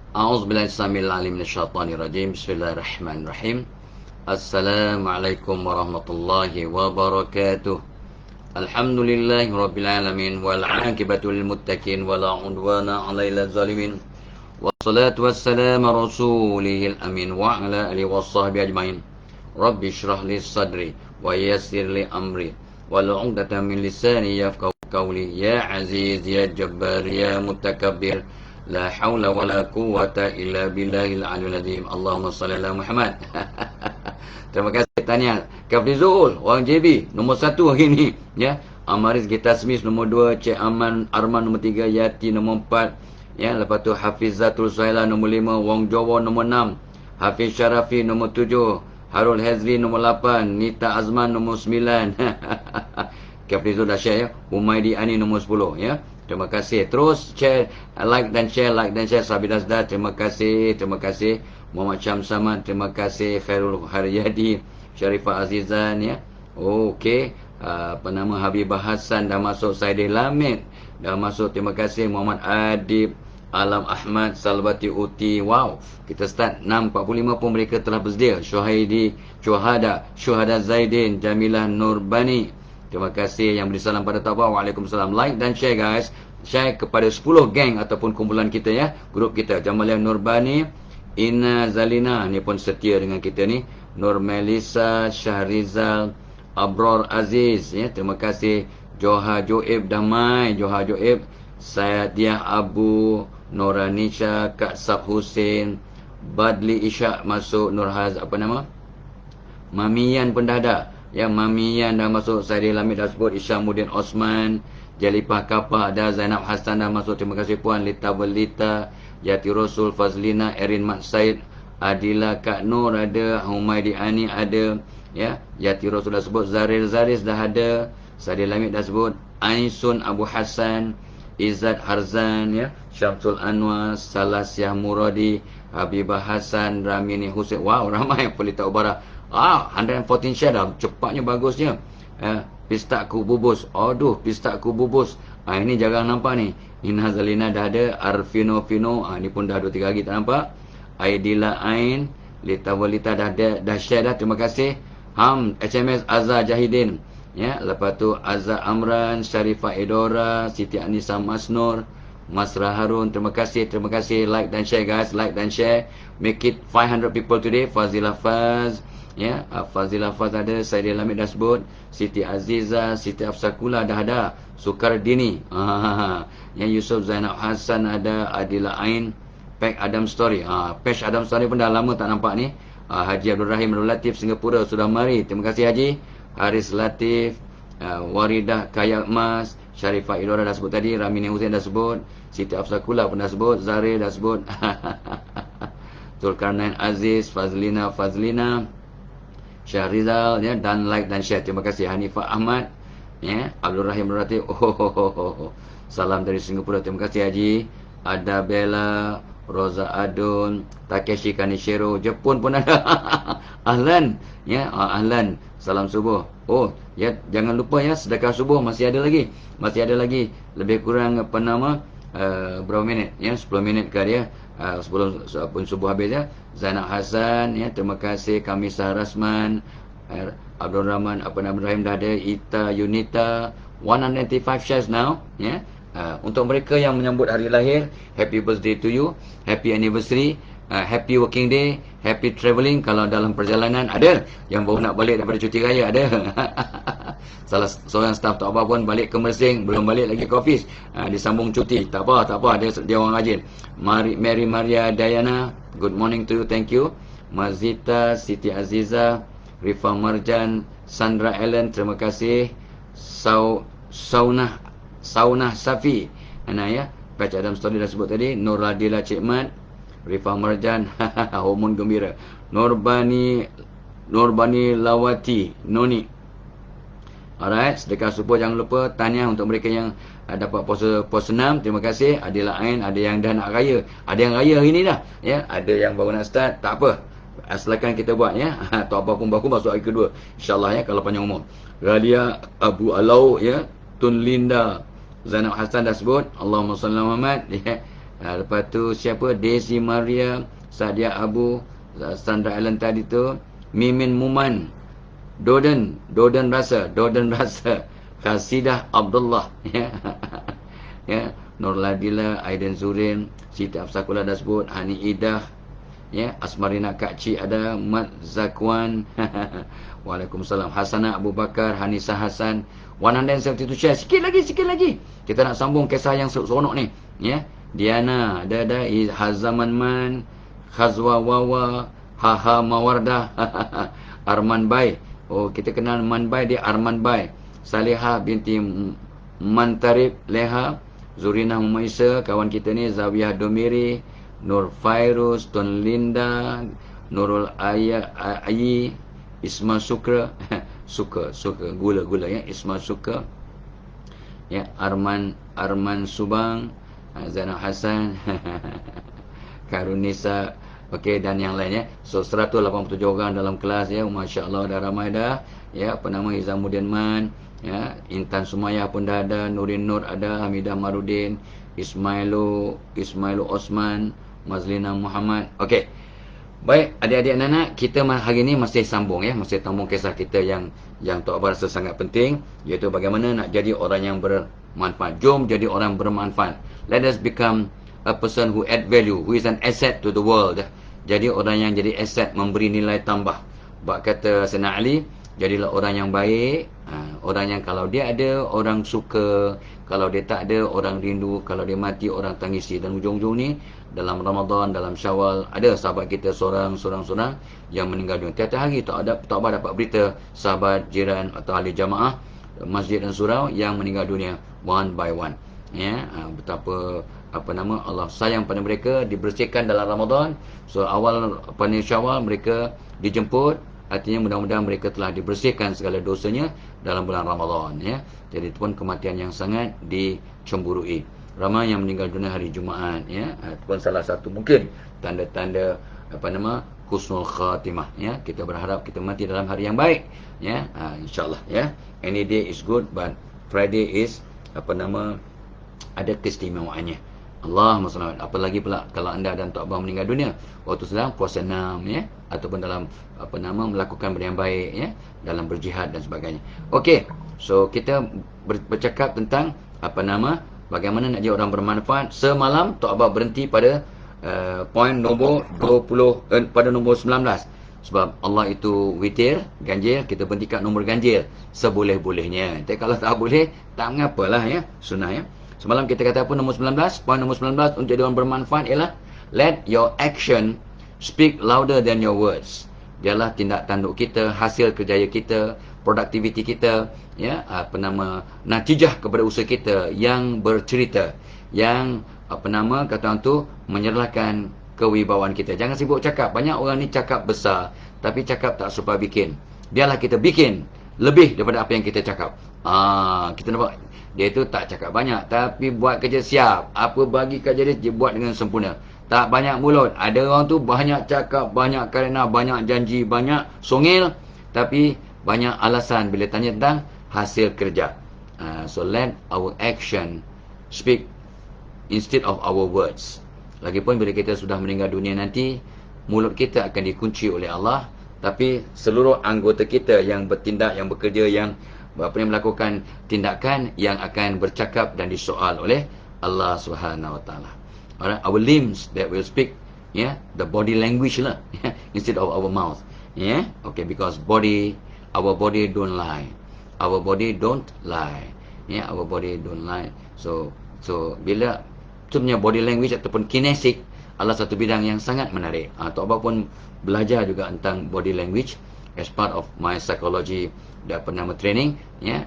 A'udzubillahi samil alim minasyaitonir rajim. Bismillahirrahmanirrahim. Assalamualaikum warahmatullahi wabarakatuh. Alhamdulillahi rabbil alamin wal 'aqibatu lil muttaqin wala 'udwana 'alal zalimin. Wassalatu wassalamu rasulihil amin wa 'ala alihi washabbihi ajmain. Rabbi shrah li sadri wa yassir li amri wal 'uqdatam min lisani yafqahu qawli. Ya aziz ya jabbar ya mutakabbir, la haula wala quwwata illa billahil aliyyil azim. Allahumma shalli ala Muhammad. Terima kasih tanya Kafrizul orang JB nombor 1 hari ni ya. Amaris Gita Smith nombor 2, Cik Aman Arman nombor 3, Yati nombor 4 ya. Lepas tu Hafizatul Suhaila nombor 5, Wong Jowo nombor 6, Hafiz Syarafi nombor 7, Harul Hazri nombor 8, Nita Azman nombor 9. Kafrizul dah share ya. Humaydi Ani nombor 10 ya. Terima kasih. Terus share, like dan share Sabi Dasda. Terima kasih. Muhammad Syam Samad. Terima kasih. Khairul Haryadi, Sharifah Azizan ya. Okey. Apa nama, Habibah Hasan dah masuk. Saidil Lamid dah masuk. Terima kasih. Muhammad Adib, Alam Ahmad, Salbati Uti. Wow. Kita start 6.45 pun mereka telah bersedia. Syuhaidi, Syuhada Zaidin, Jamilah Nurbani. Terima kasih yang beri salam pada Tawbah. Waalaikumsalam. Like dan share guys. Share kepada 10 geng ataupun kumpulan kita ya. Grup kita. Jamalia Nurbani, Ina Zalina. Ni pun setia dengan kita ni. Nur Melisa, Syahrizal, Abror Aziz ya. Terima kasih. Joha Joib Damai, Joha Joib, Sayadiah Abu, Noranisha, Kak Sab Hussein, Badli Ishak masuk. Nurhaz apa nama, Mamian pun dah ada ya. Mamian dah masuk. Saidil Lamid dah sebut. Isyamuddin Osman, Jalipah Kapah ada. Zainab Hassan dah masuk. Terima kasih puan. Lita Belita, Yati Rasul, Fazlina, Erin Mat Said, Adila Kak Nur ada. Humaydi Ani ada ya. Yati Rasul dah sebut. Zaril Zaris dah ada. Saidil Lamid dah sebut. Aisun Abu Hassan, Izzat Harzan ya. Syamsul Anwar, Salasiah Muradi, Habibah Hassan, Ramini Hussein. Wow, ramai. Pelita Ubara 114 share dah. Cepatnya, bagusnya. Pistaku bubus. Aduh, pistaku bubus. Ini jarang nampak ni. Ina Zalina dah ada. Arfino Fino. Ni pun dah 2-3 hari tak nampak. Aidila Ain, Lita Walita dah share dah. Terima kasih. HMS Azhar Jahidin ya. Lepas tu Azhar Amran, Sharifah Edora, Siti Anisa Masnur, Masra Harun. Terima kasih. Like dan share guys. Like dan share. Make it 500 people today. Fazilah Faz ya. Fazilah Faz ada. Saidil Lamid dah sebut. Siti Aziza, Siti Afsakula dah ada. Sukardini ya. Yusuf Zainab Hassan ada. Adila Ain, Pack Adam Story. Patch Adam Story pun dah lama tak nampak ni. Haji Abdul Rahim Abdul Latif Singapura sudah mari. Terima kasih Haji. Haris Latif, Waridah Kayak Mas, Sharifah Idora dah sebut tadi. Ramini Hussein dah sebut. Siti Afsakula pun dah sebut. Zaril dah sebut. Zulkarnain Aziz, Fazlina, Syahrizal ya. Dan like dan share. Terima kasih. Hanifah Ahmad ya. Abdul Rahim Abdul Latif. Salam dari Singapura. Terima kasih Haji. Ada Bella, Roza Adun, Takeshi Kanishiro, Jepun pun ada. Ahlan ya. Ahlan. Salam subuh. Ya, jangan lupa ya, sedekah subuh masih ada lagi. Lebih kurang apa nama, berapa minit ya? 10 minit ke dia. Sebelum subuh habis ya. Zainab Hassan ya. Terima kasih. Kamisah Rasman, Abdul Rahman, apa nama, Ibrahim dah ada. Ita Yunita. 195 shares now ya. Untuk mereka yang menyambut hari lahir, happy birthday to you, happy anniversary, happy working day, happy travelling. Kalau dalam perjalanan ada yang baru nak balik daripada cuti raya ada. Salah seorang staff tak apa pun balik ke Mersing, belum balik lagi ke office, disambung cuti. Tak apa, dia orang rajin. Mary Maria Diana, good morning to you, thank you. Mazita, Siti Aziza, Rifa Marjan, Sandra Ellen, terima kasih. Saunah Safi ya. Patch Adam Story dah sebut tadi. Nur Adila Cik Mat, Rifah Marjan, hormon gembira. Nurbani Lawati Noni. Alright, sedekah subuh jangan lupa. Tahniah untuk mereka yang dapat puasa 6. Terima kasih. Ada lain, ada yang dah nak raya, ada yang raya hari ni dah ya. Ada yang baru nak start, tak apa, silakan kita buat ya. Tak apa pun baku masuk hari kedua InsyaAllah ya, kalau panjang umur. Ralia Abu Alau ya. Tun Linda, Zainab Hassan dah sebut. Allahumma salli Muhammad ya. Lepas tu siapa? Daisy Maria, Sadia Abu, Sandra Allen tadi tu, Mimin Muman, Doden Rasa, Khasidah Abdullah, ya. Ya, Nur Ladila, Aiden Zurin, Siti Afsakula dah sebut, Hani Idah, ya, Asmarina Kak Cik ada, Mat Zakwan, Waalaikumsalam, Hasanah Abu Bakar, Hanisa Hasan, 172 share. Sikit lagi. Kita nak sambung kisah yang seronok ni, ya. Diana, ada Hazaman Man, Khazwa Wawa, Haha Mawardah, Arman Bai. Oh, kita kenal Man Bai, dia Arman Bai. Salihah binti Mantarib Leha, Zurina Mumaisa, kawan kita ni, Zawiyah Domiri, Nur Fairuz, Tun Linda, Nurul Ayi, Isma Sukra, suka gula ya, Isma Sukra, ya, Arman Subang, Zainal Hasan, Karunisa, okey, dan yang lainnya. So 187 orang dalam kelas, ya, masya-Allah, dah ramai dah, ya. Apa nama, Izamuddin Man, ya, Intan Sumayah pun dah ada, Nurin Nur ada, Hamidah Marudin, Ismailu Osman, Mazlina Muhammad. Okey. Baik, adik-adik anak-anak, kita hari ini masih sambung, ya, masih sambung kisah kita yang Tok Abah rasa sangat penting, iaitu bagaimana nak jadi orang yang bermanfaat. Jom jadi orang bermanfaat. Let us become a person who add value, who is an asset to the world. Jadi orang yang jadi asset, memberi nilai tambah. Bak kata Sayyidina Ali, jadilah orang yang baik, orang yang kalau dia ada, orang suka, kalau dia tak ada, orang rindu, kalau dia mati, orang tangisi. Dan ujung-ujung ni, dalam Ramadan, dalam Syawal, ada sahabat kita seorang yang meninggal dunia. Tiap-tiap hari Tok Abah dapat berita sahabat, jiran atau ahli jamaah masjid dan surau yang meninggal dunia one by one, ya. Betapa Allah sayang pada mereka, dibersihkan dalam Ramadan. So awal Syawal mereka dijemput, artinya mudah-mudahan mereka telah dibersihkan segala dosanya dalam bulan Ramadan, ya. Jadi itu pun kematian yang sangat dicemburui. Ramai yang meninggal dunia hari Jumaat, ya. Itu pun salah satu mungkin tanda-tanda husnul khatimah, ya. Kita berharap kita mati dalam hari yang baik, ya. InsyaAllah, ya. Any day is good, but Friday is ada keistimewaannya. Allahumma salli. Apalagi pula kalau anda dan Tok Abah meninggal dunia waktu sedang puasa 6, ya, ataupun dalam melakukan benda yang baik, ya, dalam berjihad dan sebagainya. Okey, so kita bercakap tentang bagaimana nak jadi orang bermanfaat. Semalam Tok Abah berhenti pada poin nombor 20, pada nombor 19. Sebab Allah itu witir, ganjil, kita berhenti kat nombor ganjil seboleh-bolehnya. Tapi kalau tak boleh, tak mengapalah, ya, sunnah, ya. Semalam kita kata apa, nombor 19, poin nombor 19 untuk jadi orang bermanfaat ialah let your action speak louder than your words. Dialah tindak tanduk kita, hasil kerjaya kita, produktiviti kita, ya, natijah kepada usaha kita yang bercerita, yang kata orang tu menyerahkan kewibawaan kita. Jangan sibuk cakap. Banyak orang ni cakap besar tapi cakap tak serupa bikin. Biarlah kita bikin lebih daripada apa yang kita cakap. Kita nampak dia itu tak cakap banyak tapi buat kerja siap. Apa bagi kerja dia buat dengan sempurna. Tak banyak mulut. Ada orang tu banyak cakap, banyak karena, banyak janji, banyak songil, tapi banyak alasan bila tanya tentang hasil kerja. So let our action speak instead of our words. Lagipun bila kita sudah meninggal dunia nanti, mulut kita akan dikunci oleh Allah, tapi seluruh anggota kita yang bertindak, yang bekerja, yang melakukan tindakan yang akan bercakap dan disoal oleh Allah Subhanahu Wa Taala. Alright, our limbs that will speak, yeah, the body language lah, instead of our mouth, yeah. Okay, because our body don't lie, our body don't lie, yeah, our body don't lie. So bila sebenarnya body language ataupun kinetic adalah satu bidang yang sangat menarik. Tok Abah pun belajar juga tentang body language as part of my psychology dan training, ya.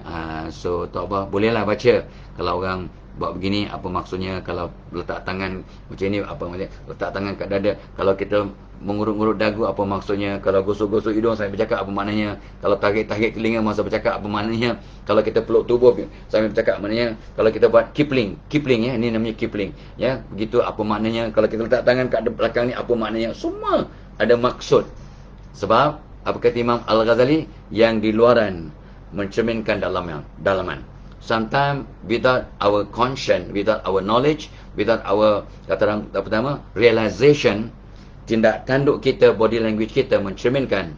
So Tok Abah bolehlah baca kalau orang buat begini apa maksudnya, kalau letak tangan macam ni apa maksudnya, letak tangan kat dada, kalau kita mengurut-ngurut dagu apa maksudnya, kalau gosok-gosok hidung sambil bercakap apa maknanya, kalau tarik-tarik telinga masa bercakap apa maknanya, kalau kita peluk tubuh sambil bercakap maknanya, kalau kita buat kipling, ya, ini namanya kipling, ya, begitu apa maknanya, kalau kita letak tangan kat belakang ni apa maknanya. Semua ada maksud. Sebab apa kata Imam Al-Ghazali, yang di luaran mencerminkan dalaman. Sometimes without our conscience, without our knowledge, without our, kata orang pertama, realization, tindak tanduk kita, body language kita mencerminkan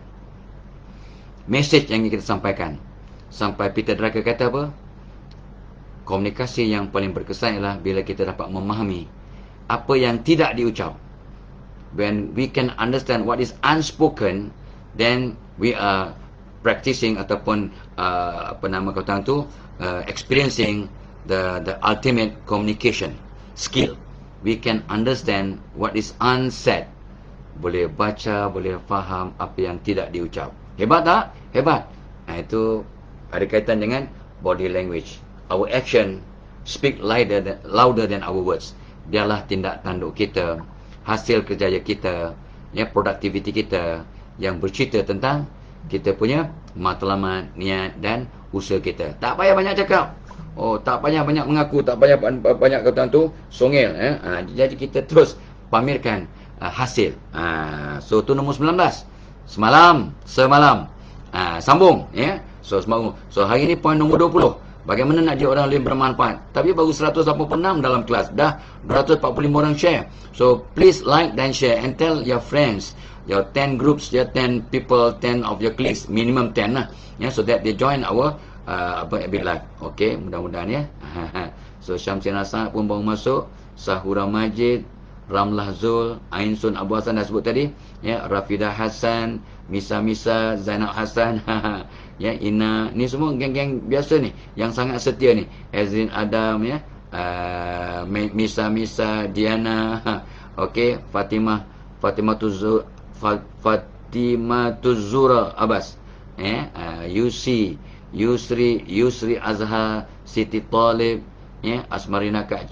message yang kita sampaikan. Sampai Peter Drucker kata apa? Komunikasi yang paling berkesan ialah bila kita dapat memahami apa yang tidak diucap. When we can understand what is unspoken, then we are practicing ataupun experiencing the ultimate communication skill. We can understand what is unsaid. Boleh baca, boleh faham apa yang tidak diucap. Hebat tak? Hebat. Itu ada kaitan dengan body language. Our action speak louder than our words. Biarlah tindak tanduk kita, hasil kerjaya kita, produktiviti kita yang bercerita tentang kita punya matlamat, niat dan usaha kita. Tak payah banyak cakap. Tak payah banyak mengaku, tak payah banyak kata tu songel. Jadi kita terus pamerkan hasil. So tu nombor 19. Semalam. Sambung. So hari ni poin nombor 20. Bagaimana nak jadi orang lebih bermanfaat. Tapi baru 186 dalam kelas. Dah 245 orang share. So please like dan share. And tell your friends. Your 10 groups. Your 10 people. 10 of your cliques. Minimum 10 lah. So that they join our FB Live. Okay. Mudah-mudahan ya. So Syamsi Nasa pun baru masuk. Sahura Majid. Ramlah Zul. Ain Sun Abu Hassan dah sebut tadi. Rafidah Hassan. Misa Zainab Hassan. Ina, ni semua geng-geng biasa ni yang sangat setia ni. Azrin Adam Misa Diana, okey, Fatimah Tuzura Abbas, Yusri Azhar, Siti Talib, Asmarina Kak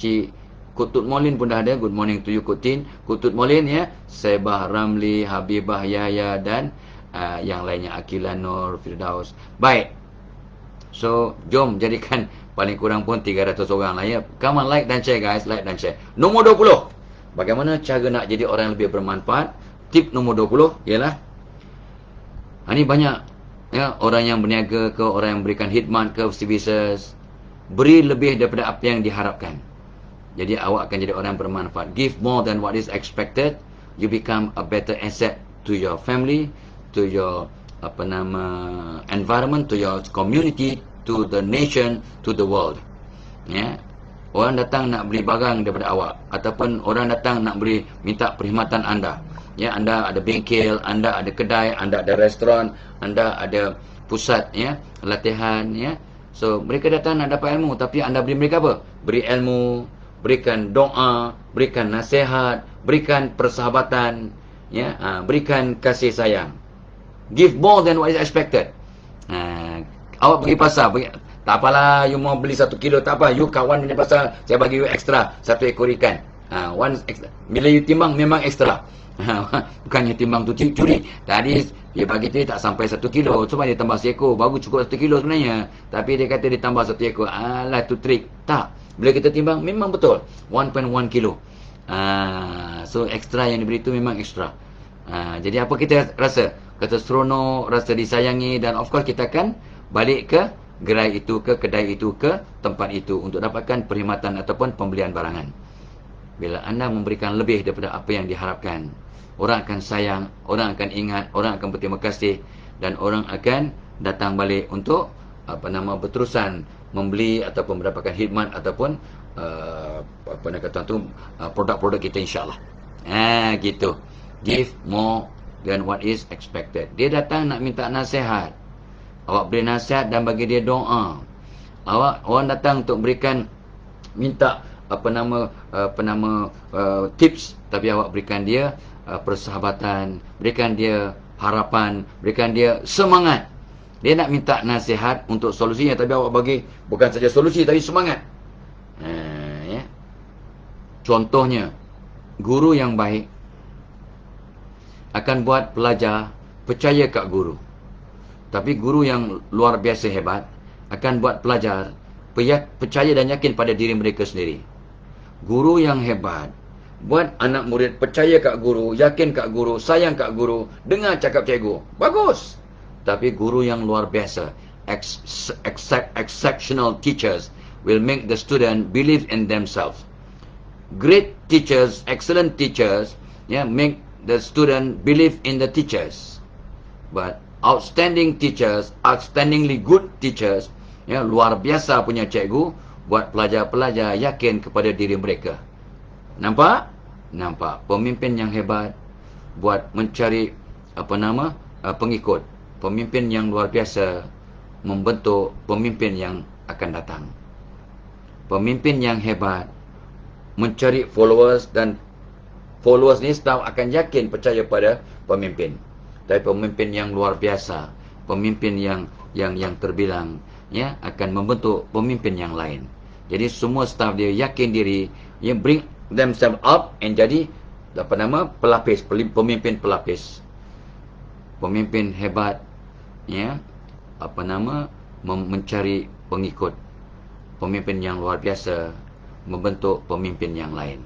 Kutut Molin pun dah ada. Good morning to you Kutut Molin, Sebah Ramli, Habibah Yahya dan yang lainnya, Akila Nur, Firdaus. Baik. So, jom jadikan paling kurang pun 300 orang lah ya. Come on, like dan share guys, like dan share. Nombor 20. Bagaimana cara nak jadi orang yang lebih bermanfaat? Tip nombor 20 ialah ini banyak orang yang berniaga ke, orang yang berikan khidmat ke, services, beri lebih daripada apa yang diharapkan. Jadi awak akan jadi orang yang bermanfaat. Give more than what is expected. You become a better asset to your family, to your environment, to your community, to the nation, to the world. Orang datang nak beli barang daripada awak, ataupun orang datang nak minta perkhidmatan anda. Anda ada bengkel, anda ada kedai, anda ada restoran, anda ada pusat latihan. So mereka datang nak dapat ilmu, tapi anda beri mereka apa? Beri ilmu, berikan doa, berikan nasihat, berikan persahabatan, berikan kasih sayang. Give more than what is expected. Awak pergi pasar, tak apalah, you mau beli 1 kilo, tak apa, you kawan di pasar, saya bagi you extra 1 ekor ikan. One extra. Bila you timbang memang extra. Bukannya timbang tu curi. Tadi dia bagi tu tak sampai 1 kilo, cuma dia tambah seekor, baru cukup 1 kilo sebenarnya. Tapi dia kata dia tambah 1 ekor. Alah, tu trik. Tak. Bila kita timbang memang betul 1.1 kilo. So extra yang diberi tu memang extra. Jadi apa kita rasa? Kata seronok, rasa disayangi, dan of course kita akan balik ke gerai itu, ke kedai itu, ke tempat itu untuk dapatkan perkhidmatan ataupun pembelian barangan. Bila anda memberikan lebih daripada apa yang diharapkan, orang akan sayang, orang akan ingat, orang akan berterima kasih, dan orang akan datang balik untuk berterusan membeli ataupun mendapatkan khidmat ataupun produk-produk kita, insyaAllah. Gitu. Give more than what is expected. Dia datang nak minta nasihat, awak beri nasihat dan bagi dia doa. Orang datang untuk berikan, minta tips, tapi awak berikan dia persahabatan, berikan dia harapan, berikan dia semangat. Dia nak minta nasihat untuk solusinya, tapi awak bagi bukan saja solusi tapi semangat. Contohnya, guru yang baik akan buat pelajar percaya kat guru. Tapi guru yang luar biasa hebat akan buat pelajar percaya dan yakin pada diri mereka sendiri. Guru yang hebat buat anak murid percaya kat guru, yakin kat guru, sayang kat guru, dengar cakap cikgu. Bagus. Tapi guru yang luar biasa, exceptional teachers will make the student believe in themselves. great teachers, excellent teachers, make the student believe in the teachers. But outstanding teachers, outstandingly good teachers, luar biasa punya cikgu, buat pelajar-pelajar yakin kepada diri mereka. Nampak? Nampak. Pemimpin yang hebat buat mencari pengikut. Pemimpin yang luar biasa membentuk pemimpin yang akan datang. Pemimpin yang hebat mencari followers, dan followers ni tahu akan yakin percaya pada pemimpin. Tapi pemimpin yang luar biasa, pemimpin yang terbilang, akan membentuk pemimpin yang lain. Jadi semua staff dia yakin diri, bring themselves up and jadi pelapis, pemimpin pelapis. Pemimpin hebat, mencari pengikut. Pemimpin yang luar biasa membentuk pemimpin yang lain.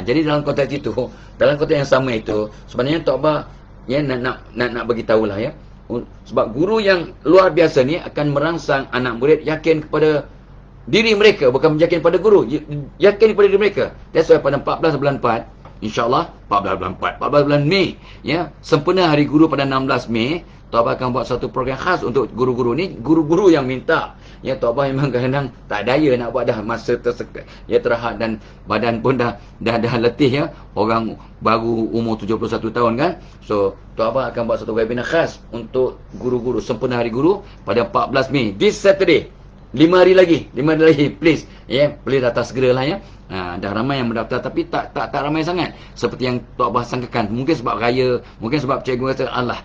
Jadi dalam konteks itu, dalam konteks yang sama itu, sebenarnya Tok Bah nak bagi tahulah sebab guru yang luar biasa ni akan merangsang anak murid yakin kepada diri mereka, bukan yakin pada guru, yakin kepada diri mereka. That's why pada 14 bulan 4, insya-Allah 14 bulan Mei, sempena hari guru pada 16 Mei, Tok Bah akan buat satu program khas untuk guru-guru ni. Guru-guru yang minta, Tok Bah memang kadang tak daya nak buat, dah masa tersekat, terhad, dan badan pun dah letih, orang baru umur 71 tahun kan. So Tok Bah akan buat satu webinar khas untuk guru-guru sempena hari guru pada 14 Mei, this Saturday. 5 hari lagi, please. Boleh datang segeralah dah ramai yang mendaftar, tapi tak ramai sangat seperti yang Tok Bah sangkakan. Mungkin sebab raya, mungkin sebab cikgu kata Allah,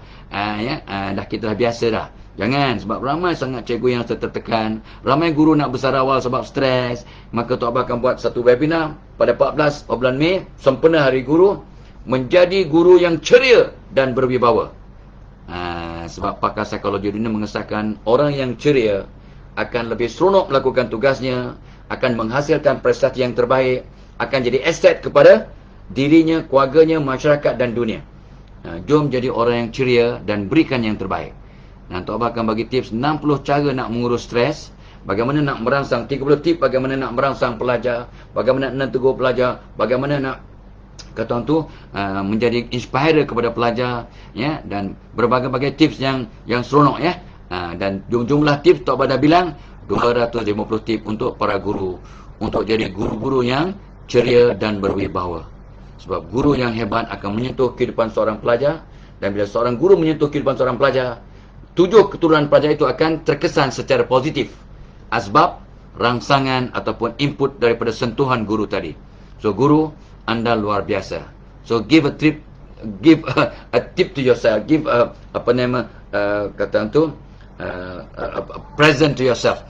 dah kita dah biasa dah. Jangan, sebab ramai sangat cikgu yang tertekan, ramai guru nak bersarawal sebab stres. Maka Tok Bah akan buat satu webinar pada 14 bulan Mei, sempena hari guru, menjadi guru yang ceria dan berwibawa. Sebab pakar psikologi dunia mengesahkan orang yang ceria akan lebih seronok melakukan tugasnya, akan menghasilkan prestasi yang terbaik, akan jadi aset kepada dirinya, keluarganya, masyarakat dan dunia. Jom jadi orang yang ceria dan berikan yang terbaik. Tok Bah akan bagi tips 60 cara nak mengurus stres, bagaimana nak merangsang, 30 tips bagaimana nak merangsang pelajar, bagaimana nak tegur pelajar, bagaimana nak menjadi inspirer kepada pelajar, dan berbagai-bagai tips yang seronok, dan jumlah tips Tok Bah dah bilang 250 tips untuk para guru, untuk jadi guru-guru yang ceria dan berwibawa. Sebab guru yang hebat akan menyentuh kehidupan seorang pelajar, dan bila seorang guru menyentuh kehidupan seorang pelajar, 7 keturunan pelajar itu akan terkesan secara positif asbab rangsangan ataupun input daripada sentuhan guru tadi. So guru, anda luar biasa. So give a tip to yourself, give a present to yourself,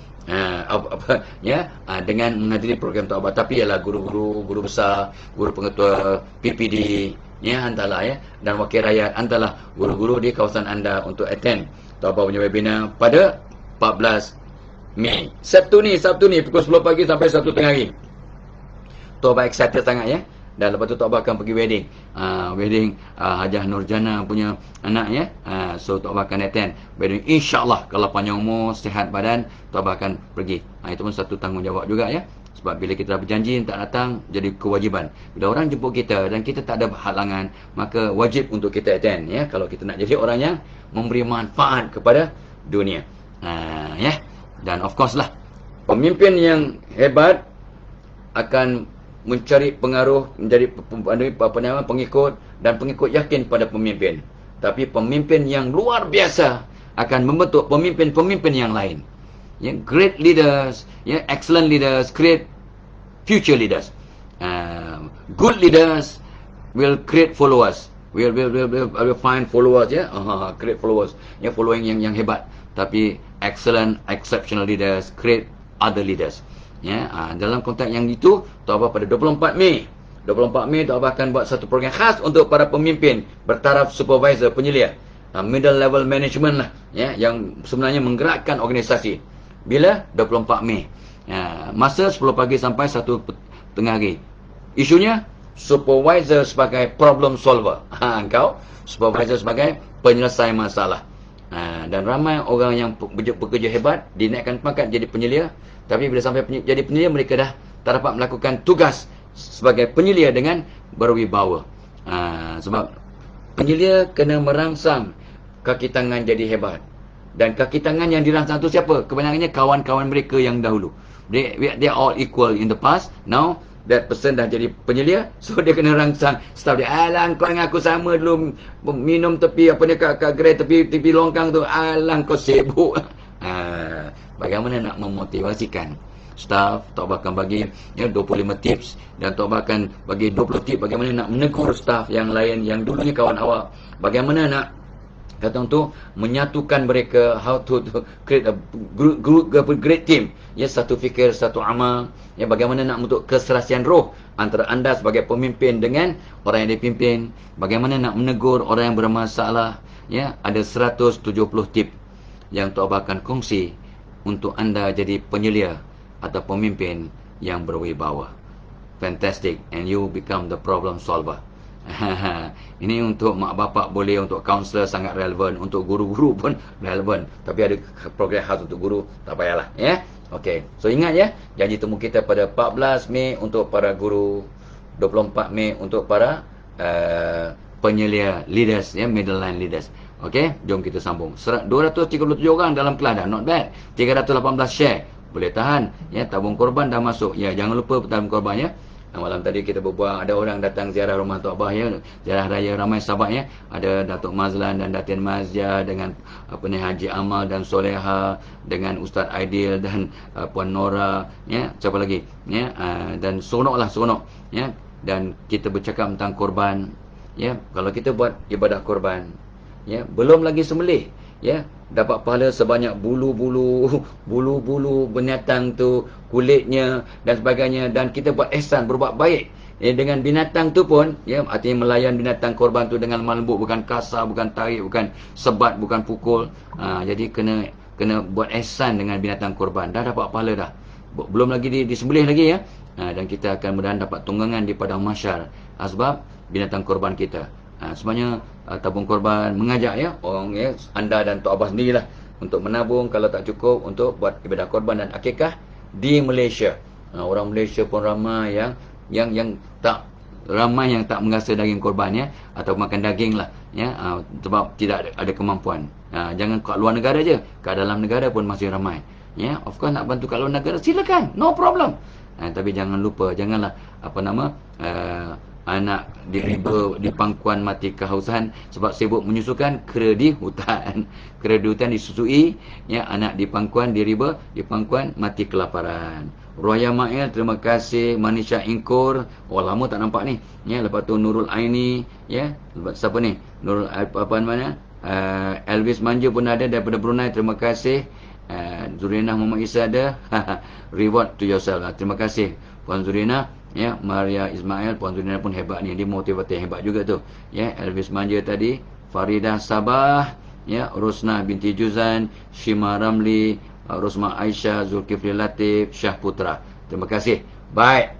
dengan menghadiri program Tok Bah. Tapi ialah guru besar, guru pengetua PPD, hantarlah, dan wakil rakyat, hantarlah guru-guru di kawasan anda untuk attend Tok Bah punya webinar pada 14 Mei. Sabtu ni pukul 10 pagi sampai 1 tengah hari. Tok Bah excited sangat, dan lepas tu Tok Bah akan pergi wedding. Wedding Hajah Nurjana punya anak, so Tok Bah akan attend wedding. InsyaAllah kalau panjang umur, sihat badan, Tok Bah akan pergi. Itu pun satu tanggungjawab juga, sebab bila kita dah berjanji tak datang, jadi kewajipan. Bila orang jemput kita dan kita tak ada halangan, maka wajib untuk kita attend, kalau kita nak jadi orang yang memberi manfaat kepada dunia. Dan of course lah, pemimpin yang hebat akan mencari pengaruh, menjadi pengikut, dan pengikut yakin pada pemimpin. Tapi pemimpin yang luar biasa akan membentuk pemimpin-pemimpin yang lain. Great leaders, excellent leaders create future leaders. Good leaders will create followers. Will find followers, create followers, following yang hebat. Tapi exceptional leaders create other leaders. Dalam konteks yang itu, Tok Bah pada 24 Mei Tok Bah akan buat satu program khas untuk para pemimpin bertaraf supervisor, penyelia, middle level management lah, yang sebenarnya menggerakkan organisasi. Bila? 24 Mei. Masa 10 pagi sampai 1 tengah hari. Isunya supervisor sebagai problem solver. Engkau supervisor sebagai penyelesai masalah. Dan ramai orang yang bekerja hebat dinaikkan pangkat jadi penyelia, tapi bila sampai jadi penyelia, mereka dah tak dapat melakukan tugas sebagai penyelia dengan berwibawa. Sebab penyelia kena merangsang kaki tangan jadi hebat. Dan kaki tangan yang dirangsang tu siapa? Kebanyakannya kawan-kawan mereka yang dahulu. They are all equal in the past. Now that person dah jadi penyelia, so dia kena rangsang staff dia. Alah, kau dengan aku sama dulu minum tepi apa ni kat gerai tepi longkang tu. Alah, kau sibuk. Bagaimana nak memotivasikan staff? Tok Bah akan bagi 25 tips, dan Tok Bah akan bagi 20 tips bagaimana nak menegur staff yang lain yang dulunya kawan awak. Bagaimana nak kata untuk menyatukan mereka, how to create a great team. Satu fikir, satu amal. Bagaimana nak membentuk keserasian roh antara anda sebagai pemimpin dengan orang yang dipimpin. Bagaimana nak menegur orang yang bermasalah. Ada 170 tip yang Tok Bah akan kongsi untuk anda jadi penyelia atau pemimpin yang berwibawa. Fantastic. And you become the problem solver. Ini untuk mak bapak boleh, untuk kaunselor sangat relevan, untuk guru-guru pun relevan. Tapi ada program khas untuk guru, tak payahlah. Okey. So ingat janji temu kita pada 14 Mei untuk para guru, 24 Mei untuk para penyelia leaders, middle line leaders. Okey, jom kita sambung. 237 orang dalam kelas dah, not bad. 318 share. Boleh tahan. Tabung korban dah masuk. Jangan lupa tabung korban Malam tadi kita berbual, ada orang datang ziarah rumah Tok Bah ziarah raya, ramai sahabat Ada Datuk Mazlan dan Datin Mazia dengan Haji Amal dan Soleha, dengan Ustaz Aidil dan Puan Nora, siapa lagi? Dan seronok. Dan kita bercakap tentang korban. Kalau kita buat ibadah korban, belum lagi sembelih, dapat pahala sebanyak bulu-bulu binatang tu, kulitnya dan sebagainya. Dan kita buat ihsan, berbuat baik dengan binatang tu pun, artinya melayan binatang korban tu dengan lemah lembut, bukan kasar, bukan tarik, bukan sebat, bukan pukul. Jadi kena buat ihsan dengan binatang korban. Dah dapat pahala dah. Belum lagi disembelih lagi dan kita akan mudah dapat tunggangan di padang mahsyar sebab binatang korban kita. Sebenarnya tabung korban mengajak orang anda dan Tok Bah sendirilah untuk menabung kalau tak cukup untuk buat ibadah korban dan akikah di Malaysia. Orang Malaysia pun ramai yang tak mengasa daging korban atau makan daging lah sebab tidak ada kemampuan. Jangan kat luar negara je, kat dalam negara pun masih ramai. Of course nak bantu kat luar negara silakan, no problem. Tapi jangan lupa, janganlah anak diriba di pangkuan mati kehausan sebab sibuk menyusukan kera di hutan. Kera di hutan disusui, anak di pangkuan diriba di pangkuan mati kelaparan. Roya Ma'il, terima kasih. Manisha Ingkur, lama tak nampak ni. Lepas tu Nurul Aini, siapa ni? Nurul mana? Elvis Manja pun ada daripada Brunei, terima kasih. Zurina Muhammad Isa ada. Reward to yourself lah. Terima kasih Puan Zurina. Maria Ismail, Puan Zurina pun hebat ni. Dia motivator hebat juga tu. Elvis Manja tadi. Faridah Sabah. Rosna binti Juzan. Shima Ramli. Rosma Aisyah. Zulkifli Latif. Syah Putra. Terima kasih. Baik.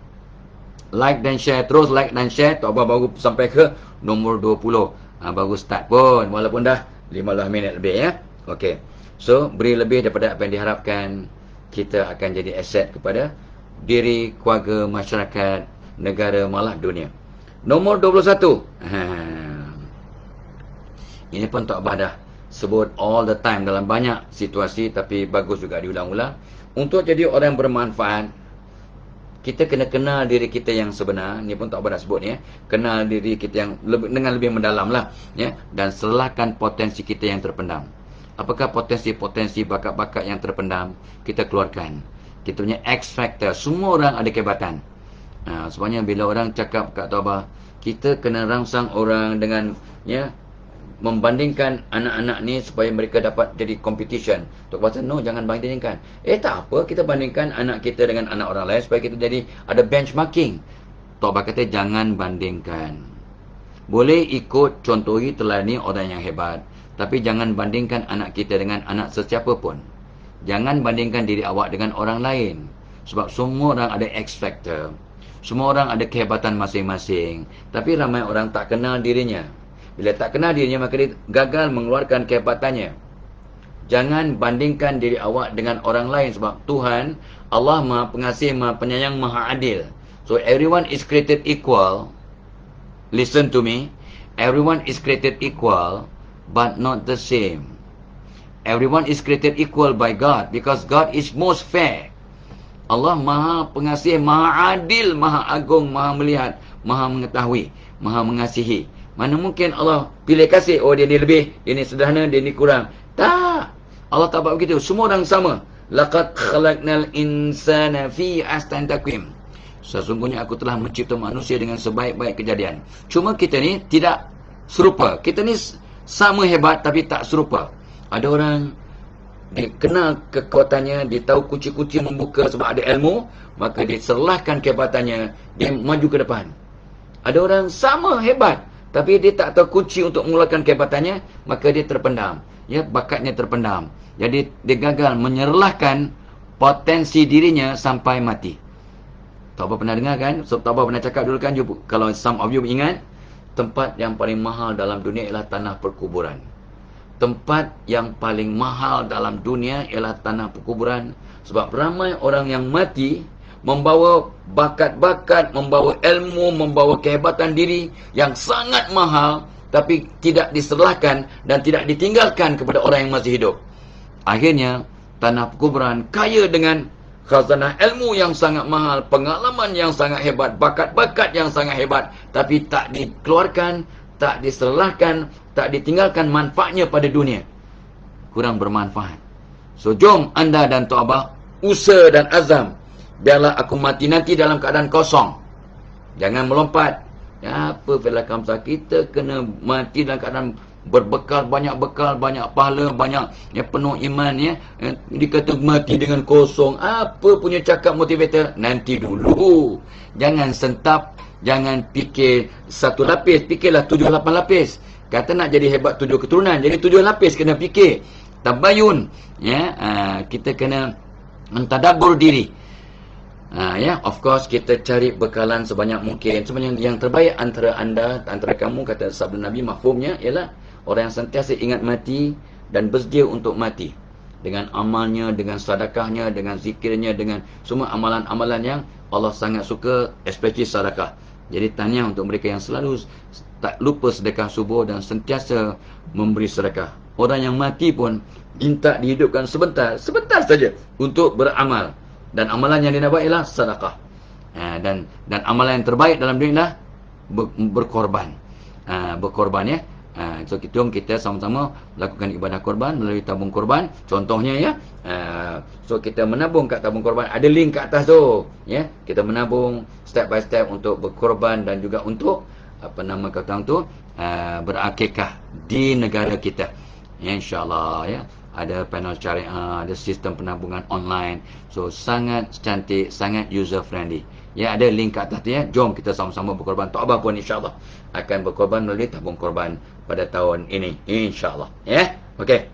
Like dan share. Terus like dan share. Tok Bah baru sampai ke nombor 20. Baru start pun. Walaupun dah 15 minit lebih Okey. So, beri lebih daripada apa yang diharapkan. Kita akan jadi aset kepada diri, keluarga, masyarakat, negara, malah dunia. Nombor 21. Ini pun Tok Bah dah sebut all the time dalam banyak situasi, tapi bagus juga diulang-ulang. Untuk jadi orang yang bermanfaat, kita kena kenal diri kita yang sebenar. Ini pun Tok Bah dah sebut kenal diri kita yang dengan lebih mendalam lah. Dan selahkan potensi kita yang terpendam. Apakah potensi-potensi bakat-bakat yang terpendam? Kita keluarkan. Kita punya X factor. Semua orang ada kehebatan. Sebenarnya bila orang cakap kat Tok Bah, kita kena rangsang orang dengan membandingkan anak-anak ni supaya mereka dapat jadi competition. Tok Bah kata, no, jangan bandingkan. Tak apa, kita bandingkan anak kita dengan anak orang lain supaya kita jadi ada benchmarking. Tok Bah kata, jangan bandingkan. Boleh ikut, contohi, telani orang yang hebat. Tapi jangan bandingkan anak kita dengan anak sesiapa pun. Jangan bandingkan diri awak dengan orang lain. Sebab semua orang ada X factor. Semua orang ada kehebatan masing-masing. Tapi ramai orang tak kenal dirinya. Bila tak kenal dirinya, maka dia gagal mengeluarkan kehebatannya. Jangan bandingkan diri awak dengan orang lain. Sebab Tuhan, Allah Maha Pengasih, Maha Penyayang, Maha Adil. So everyone is created equal. Listen to me. Everyone is created equal, but not the same. Everyone is created equal by God, because God is most fair. Allah maha pengasih, maha adil, maha agung, maha melihat, maha mengetahui, maha mengasihi. Mana mungkin Allah pilih kasih, oh dia ni lebih, dia ni sederhana, dia ni kurang. Tak. Allah tak buat begitu. Semua orang sama. Laqad khalaqnal insana fi ahsani taqwim. Sesungguhnya aku telah mencipta manusia dengan sebaik-baik kejadian. Cuma kita ni tidak serupa. Kita ni sama hebat tapi tak serupa. Ada orang dia kenal kekuatannya, dia tahu kunci-kunci membuka sebab ada ilmu, maka dia serlahkan kehebatannya, dia maju ke depan. Ada orang sama hebat tapi dia tak tahu kunci untuk mengeluarkan kehebatannya, maka dia terpendam. Ya, bakatnya terpendam. Jadi dia gagal menyerlahkan potensi dirinya sampai mati. Tak apa pernah dengar kan? Tak apa pernah cakap dulu kan? Kalau some of you ingat, tempat yang paling mahal dalam dunia ialah tanah perkuburan. Tempat yang paling mahal dalam dunia ialah tanah perkuburan. Sebab ramai orang yang mati membawa bakat-bakat, membawa ilmu, membawa kehebatan diri yang sangat mahal, tapi tidak diserlahkan dan tidak ditinggalkan kepada orang yang masih hidup. Akhirnya tanah perkuburan kaya dengan khazanah ilmu yang sangat mahal, pengalaman yang sangat hebat, bakat-bakat yang sangat hebat, tapi tak dikeluarkan, tak diserlahkan, tak ditinggalkan manfaatnya pada dunia. Kurang bermanfaat. So jom anda dan Tok Abah usaha dan azam, biarlah aku mati nanti dalam keadaan kosong. Jangan melompat. Ya, apa fela kamsa, kita kena mati dalam keadaan berbekal, banyak bekal, banyak pahala, banyak ya, penuh iman ya. Dikata mati dengan kosong, apa punya cakap motivator? Nanti dulu. Jangan sentap, jangan fikir satu lapis, fikirlah 7-8 lapis. Kata nak jadi hebat 7 keturunan, jadi 7 lapis kena fikir. Tabayun ya, kita kena mentadabbur diri. Ya, of course kita cari bekalan sebanyak mungkin. Sebenarnya yang terbaik antara anda, antara kamu, kata sabda Nabi, mafhumnya ialah orang yang sentiasa ingat mati dan bersedia untuk mati. Dengan amalnya, dengan sedekahnya, dengan zikirnya, dengan semua amalan-amalan yang Allah sangat suka, especially sedekah. Jadi tahniah untuk mereka yang selalu tak lupa sedekah subuh dan sentiasa memberi sedekah. Orang yang mati pun minta dihidupkan sebentar saja untuk beramal. Dan amalan yang dia nak buat ialah sedekah. Dan amalan yang terbaik dalam dunia ialah berkorban. Berkorban ya. So kita sama-sama lakukan ibadah korban melalui tabung korban. Contohnya ya, so kita menabung kat tabung korban. Ada link kat atas tu ya. Kita menabung step by step untuk berkorban dan juga untuk apa nama kata tu, berakikah di negara kita. Ya, insya-Allah ya. Ada panel syariah, ada sistem penabungan online. So sangat cantik, sangat user friendly. Ya, ada link kat atas ya. Jom kita sama-sama berkorban. Tok Abah pun insya-Allah akan berkorban melalui tabung korban pada tahun ini, insya-Allah. Ya. Okey.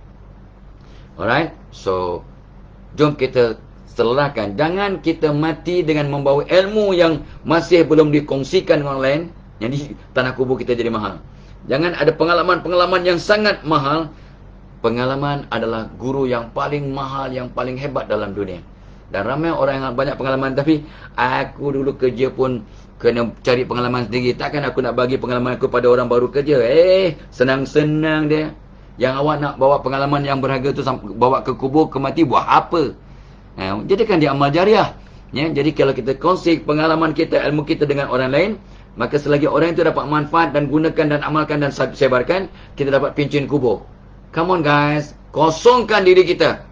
Alright. So jom kita serlahkan. Jangan kita mati dengan membawa ilmu yang masih belum dikongsikan dengan orang lain. Jadi tanah kubur kita jadi mahal. Jangan ada pengalaman-pengalaman yang sangat mahal. Pengalaman adalah guru yang paling mahal, yang paling hebat dalam dunia. Dan ramai orang yang banyak pengalaman, tapi aku dulu kerja pun kena cari pengalaman sendiri. Takkan aku nak bagi pengalaman aku pada orang baru kerja. Senang-senang dia. Yang awak nak bawa pengalaman yang berharga tu bawa ke kubur, ke mati, buat apa? Jadikan dia amal jariah. Ya, jadi kalau kita kongsi pengalaman kita, ilmu kita dengan orang lain, maka selagi orang itu dapat manfaat dan gunakan dan amalkan dan sebarkan, kita dapat pincin kubur. Come on guys, kosongkan diri kita.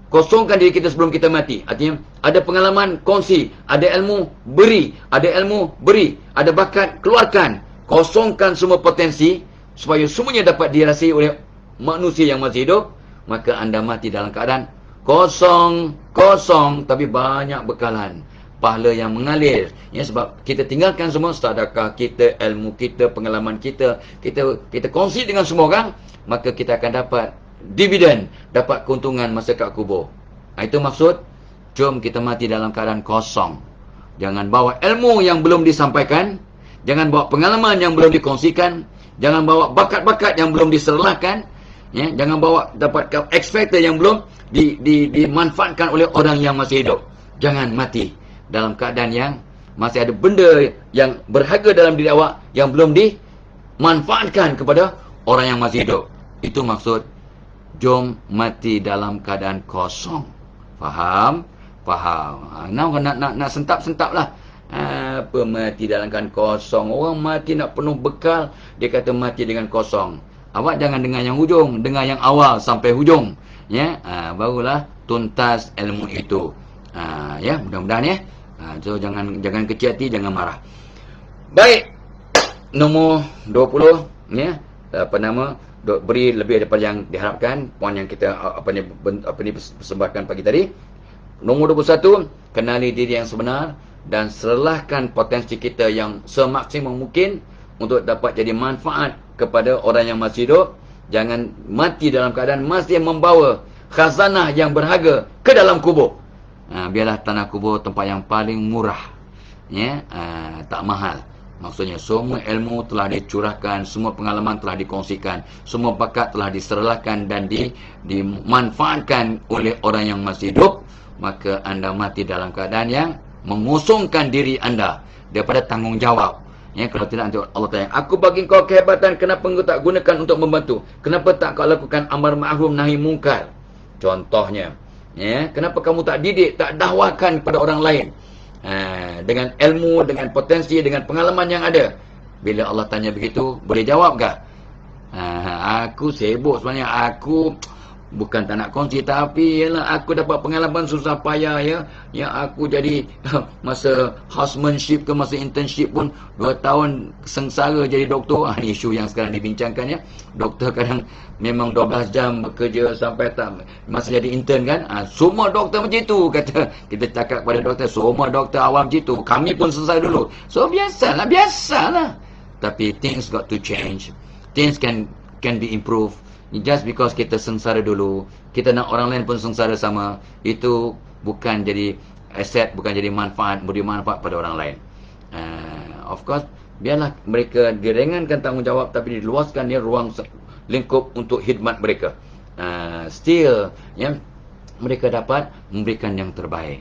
Kosongkan diri kita sebelum kita mati. Artinya, ada pengalaman, kongsi. Ada ilmu, beri. Ada ilmu, beri. Ada bakat, keluarkan. Kosongkan semua potensi, supaya semuanya dapat dirasai oleh manusia yang masih hidup. Maka anda mati dalam keadaan kosong, tapi banyak bekalan. Pahala yang mengalir. Ya, sebab kita tinggalkan semua sedekah kita, ilmu kita, pengalaman kita. Kita kongsi dengan semua orang. Maka kita akan dapat dividen, dapat keuntungan masa kat kubur. Itu maksud, jom kita mati dalam keadaan kosong. Jangan bawa ilmu yang belum disampaikan, jangan bawa pengalaman yang belum dikongsikan, jangan bawa bakat-bakat yang belum diserlahkan, ya, jangan bawa dapat X factor yang belum dimanfaatkan oleh orang yang masih hidup. Jangan mati dalam keadaan yang masih ada benda yang berharga dalam diri awak yang belum dimanfaatkan kepada orang yang masih hidup. Itu maksud jom mati dalam keadaan kosong. Faham? Faham. Nak sentap-sentap lah. Apa mati dalam keadaan kosong? Orang mati nak penuh bekal, dia kata mati dengan kosong. Awak jangan dengar yang hujung, dengar yang awal sampai hujung. Ya, barulah tuntas ilmu itu. Ya, mudah-mudahan ya. So jangan kecil hati, jangan marah. Baik. Nombor 20 ya. Beri lebih daripada yang diharapkan, poin yang kita persembahkan pagi tadi. Nombor 21, kenali diri yang sebenar dan serahkan potensi kita yang semaksimum mungkin untuk dapat jadi manfaat kepada orang yang masih hidup. Jangan mati dalam keadaan masih membawa khazanah yang berharga ke dalam kubur. Biarlah tanah kubur tempat yang paling murah, ya, tak mahal. Maksudnya semua ilmu telah dicurahkan, semua pengalaman telah dikongsikan, semua bakat telah diserahkan dan dimanfaatkan oleh orang yang masih hidup. Maka anda mati dalam keadaan yang mengosongkan diri anda daripada tanggungjawab. Ya, kalau tidak nanti Allah tanya, aku bagi kau kehebatan, kenapa engkau tak gunakan untuk membantu? Kenapa tak kau lakukan amar ma'ruf nahi mungkar? Contohnya, ya, kenapa kamu tak didik, tak dakwahkan kepada orang lain? Dengan ilmu, dengan potensi, dengan pengalaman yang ada. Bila Allah tanya begitu, boleh jawab tak? Aku sibuk sebenarnya, aku bukan tak nak kongsi, tapi yalah, aku dapat pengalaman susah payah ya. Yang aku jadi masa housemanship ke masa internship pun 2 tahun sengsara jadi doktor. Ini isu yang sekarang dibincangkan ya. Doktor kadang memang 12 jam bekerja sampai tak masa jadi intern kan. Semua doktor macam itu, kata kita cakap kepada doktor, semua doktor awam macam itu. Kami pun sengsara dulu. So biasalah. Tapi things got to change. Things can be improved. Just because kita sengsara dulu, kita nak orang lain pun sengsara sama, itu bukan jadi aset, bukan jadi manfaat, beri manfaat pada orang lain. Of course, biarlah mereka diringankan tanggungjawab, tapi diluaskan dia ruang lingkup untuk khidmat mereka. Still, ya, mereka dapat memberikan yang terbaik.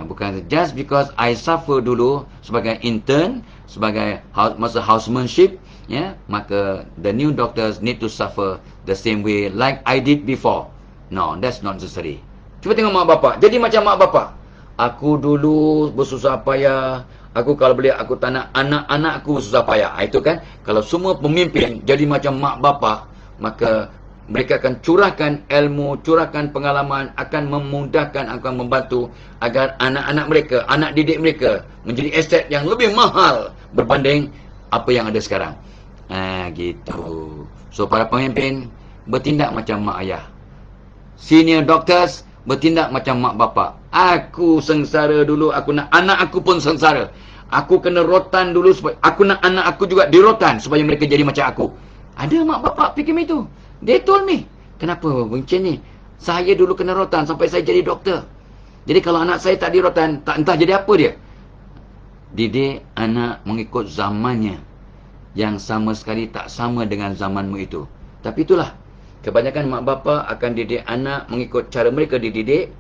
Bukan just because I suffer dulu sebagai intern, sebagai masa housemanship, ya, maka the new doctors need to suffer the same way like I did before. No, that's not necessary. Cuba tengok mak bapak. Jadi macam mak bapak. Aku dulu bersusah payah. Aku kalau boleh, aku tak nak anak-anakku susah payah. Itu kan, kalau semua pemimpin jadi macam mak bapak, maka mereka akan curahkan ilmu, curahkan pengalaman, akan memudahkan, akan membantu agar anak-anak mereka, anak didik mereka menjadi aset yang lebih mahal berbanding apa yang ada sekarang. Gitu. So para pemimpin bertindak macam mak ayah. Senior doctors bertindak macam mak bapak. Aku sengsara dulu, aku nak anak aku pun sengsara. Aku kena rotan dulu, supaya aku nak anak aku juga dirotan supaya mereka jadi macam aku. Ada mak bapak fikir itu. They told me, kenapa macam ni? Saya dulu kena rotan sampai saya jadi doktor. Jadi kalau anak saya tak dirotan, tak entah jadi apa dia. Didik anak mengikut zamannya, yang sama sekali tak sama dengan zamanmu itu. Tapi itulah, kebanyakan mak bapak akan didik anak mengikut cara mereka dididik.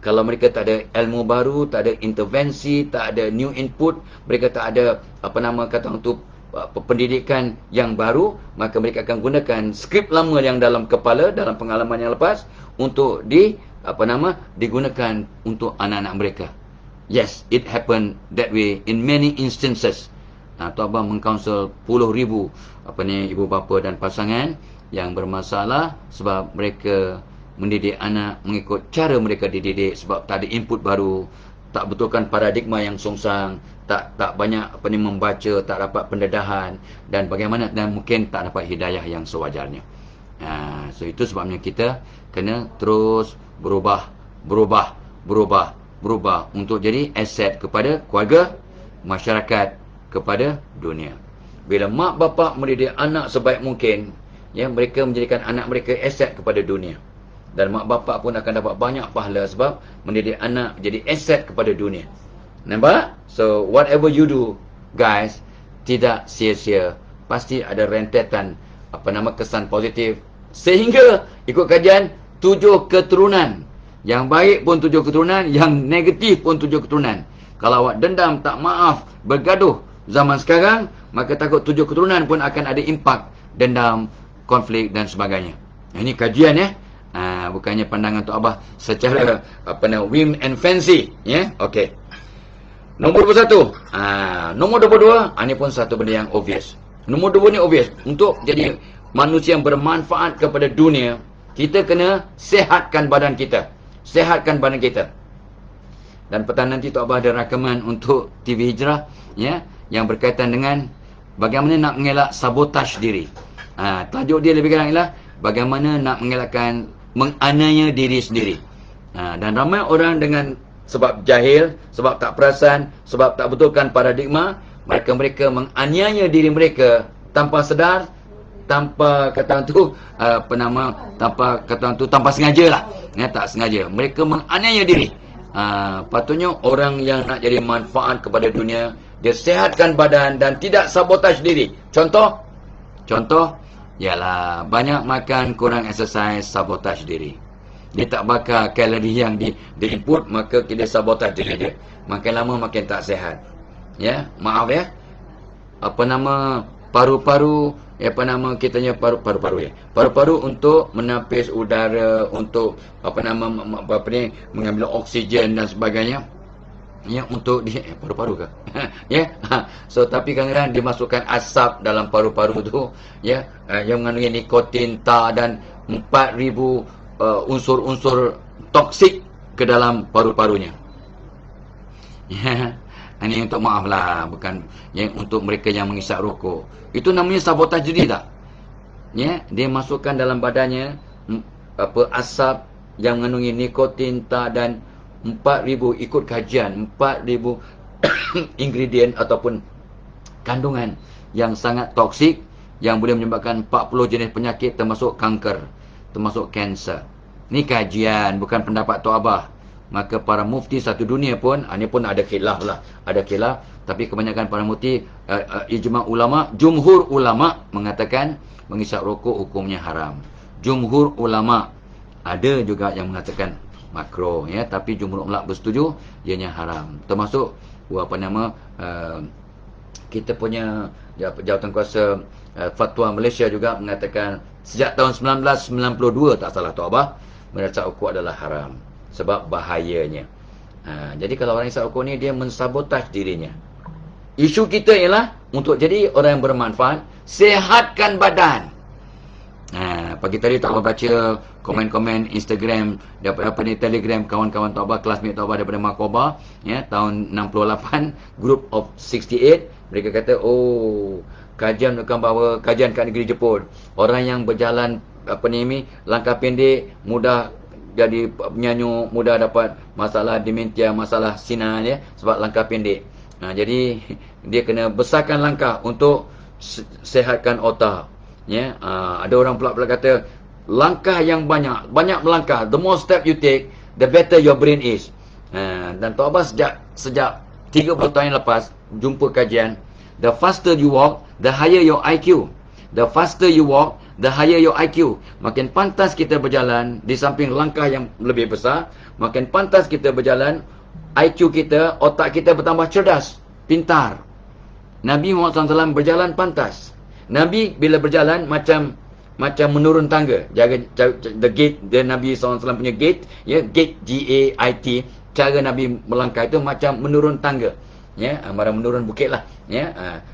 Kalau mereka tak ada ilmu baru, tak ada intervensi, tak ada new input, mereka tak ada pendidikan yang baru, maka mereka akan gunakan skrip lama yang dalam kepala, dalam pengalaman yang lepas, untuk digunakan untuk anak-anak mereka. Yes, it happened that way in many instances. Tuan Abang mengkaunsel puluh ribu ibu bapa dan pasangan yang bermasalah sebab mereka mendidik anak mengikut cara mereka dididik, sebab tak ada input baru, tak betulkan paradigma yang songsang, tak banyak membaca, tak dapat pendedahan, dan bagaimana, dan mungkin tak dapat hidayah yang sewajarnya. So itu sebabnya kita kena terus berubah untuk jadi aset kepada keluarga, masyarakat, kepada dunia. Bila mak bapak mendidik anak sebaik mungkin, ya, mereka menjadikan anak mereka aset kepada dunia. Dan mak bapak pun akan dapat banyak pahala sebab mendidik anak jadi aset kepada dunia. Nampak? So whatever you do, guys, tidak sia-sia. Pasti ada rentetan kesan positif. Sehingga ikut kajian 7 keturunan. Yang baik pun 7 keturunan, yang negatif pun 7 keturunan. Kalau awak dendam, tak maaf, bergaduh zaman sekarang, maka takut 7 keturunan pun akan ada impak dendam, konflik dan sebagainya. Ini kajian ya. Bukannya pandangan Tok Abah secara whim and fancy ya. Okey. Nombor 21. Nombor 22, ini pun satu benda yang obvious. Nombor 2 ni obvious. Untuk jadi manusia yang bermanfaat kepada dunia, kita kena sihatkan badan kita. Sihatkan badan kita. Dan petang nanti Tok Abah ada rakaman untuk TV Hijrah ya, yang berkaitan dengan bagaimana nak mengelak sabotaj diri. Tajuk dia lebih kurang ialah bagaimana nak mengelakkan menganiaya diri sendiri. Dan ramai orang dengan sebab jahil, sebab tak perasan, sebab tak betulkan paradigma, mereka menganiaya diri mereka tanpa sedar, tanpa kata tu tanpa sengaja lah. Ya, tak sengaja. Mereka menganiaya diri. Patutnya orang yang nak jadi manfaat kepada dunia, dia sihatkan badan dan tidak sabotaj diri. Contoh ialah banyak makan, kurang exercise, sabotaj diri. Dia tak bakar kalori yang di input, maka kita sabotaj diri dia. Makin lama makin tak sihat. Ya, maaf ya. Paru-paru, paru-paru ya. Paru-paru untuk menapis udara, untuk mengambil oksigen dan sebagainya. Ya, untuk paru-paru ke? Ya. So tapi kadang-kadang dimasukkan asap dalam paru-paru tu ya, yang mengandungi nikotin, tar dan 4000 unsur-unsur toksik ke dalam paru-parunya. Ya. Ini untuk maaf lah, bukan yang untuk mereka yang mengisap rokok. Itu namanya sabotaj diri tak? Ya, dia masukkan dalam badannya asap yang mengandungi nikotin, tar dan 4000, ikut kajian 4000 ingredient ataupun kandungan yang sangat toksik, yang boleh menyebabkan 40 jenis penyakit termasuk kanker, termasuk kanser. Ni kajian, bukan pendapat Tok Abah. Maka para mufti satu dunia pun, ini pun ada khilaf lah, ada khilaf, tapi kebanyakan para mufti, ijma' ulama, jumhur ulama mengatakan mengisap rokok hukumnya haram. Jumhur ulama, ada juga yang mengatakan makro ya, tapi jumhur ulama bersetuju ianya haram. Termasuk kita punya jawatan kuasa fatwa Malaysia juga mengatakan sejak tahun 1992 tak salah Tok Abah, mengisap rokok adalah haram sebab bahayanya. Jadi kalau orang isap rokok ni, dia mensabotaj dirinya. Isu kita ialah untuk jadi orang yang bermanfaat, sihatkan badan. Pagi tadi Tok Abah baca komen-komen Instagram, dapat Telegram kawan-kawan Tok Abah, classmate Tok Abah daripada Markoba ya, tahun 68, group of 68. Mereka kata, kajian menunjukkan bahawa kajian kat negeri Jepun, orang yang berjalan langkah pendek mudah jadi penyanyuk, mudah dapat masalah dementia, masalah sinar ya, sebab langkah pendek. Jadi dia kena besarkan langkah untuk sehatkan otak. Ya, ada orang pula kata langkah yang banyak melangkah, the more step you take, the better your brain is. Dan Tok Abah sejak 30 tahun yang lepas jumpa kajian, the faster you walk, the higher your IQ. The faster you walk, the higher your IQ. Makin pantas kita berjalan, di samping langkah yang lebih besar, makin pantas kita berjalan, IQ kita, otak kita bertambah cerdas, pintar. Nabi Muhammad SAW berjalan pantas. Nabi bila berjalan macam menurun tangga. Jaga the gate, the Nabi SAW punya gate, ya, gate G-A-I-T. Cara Nabi melangkah itu macam menurun tangga. Ya, menurun bukit lah. Ya,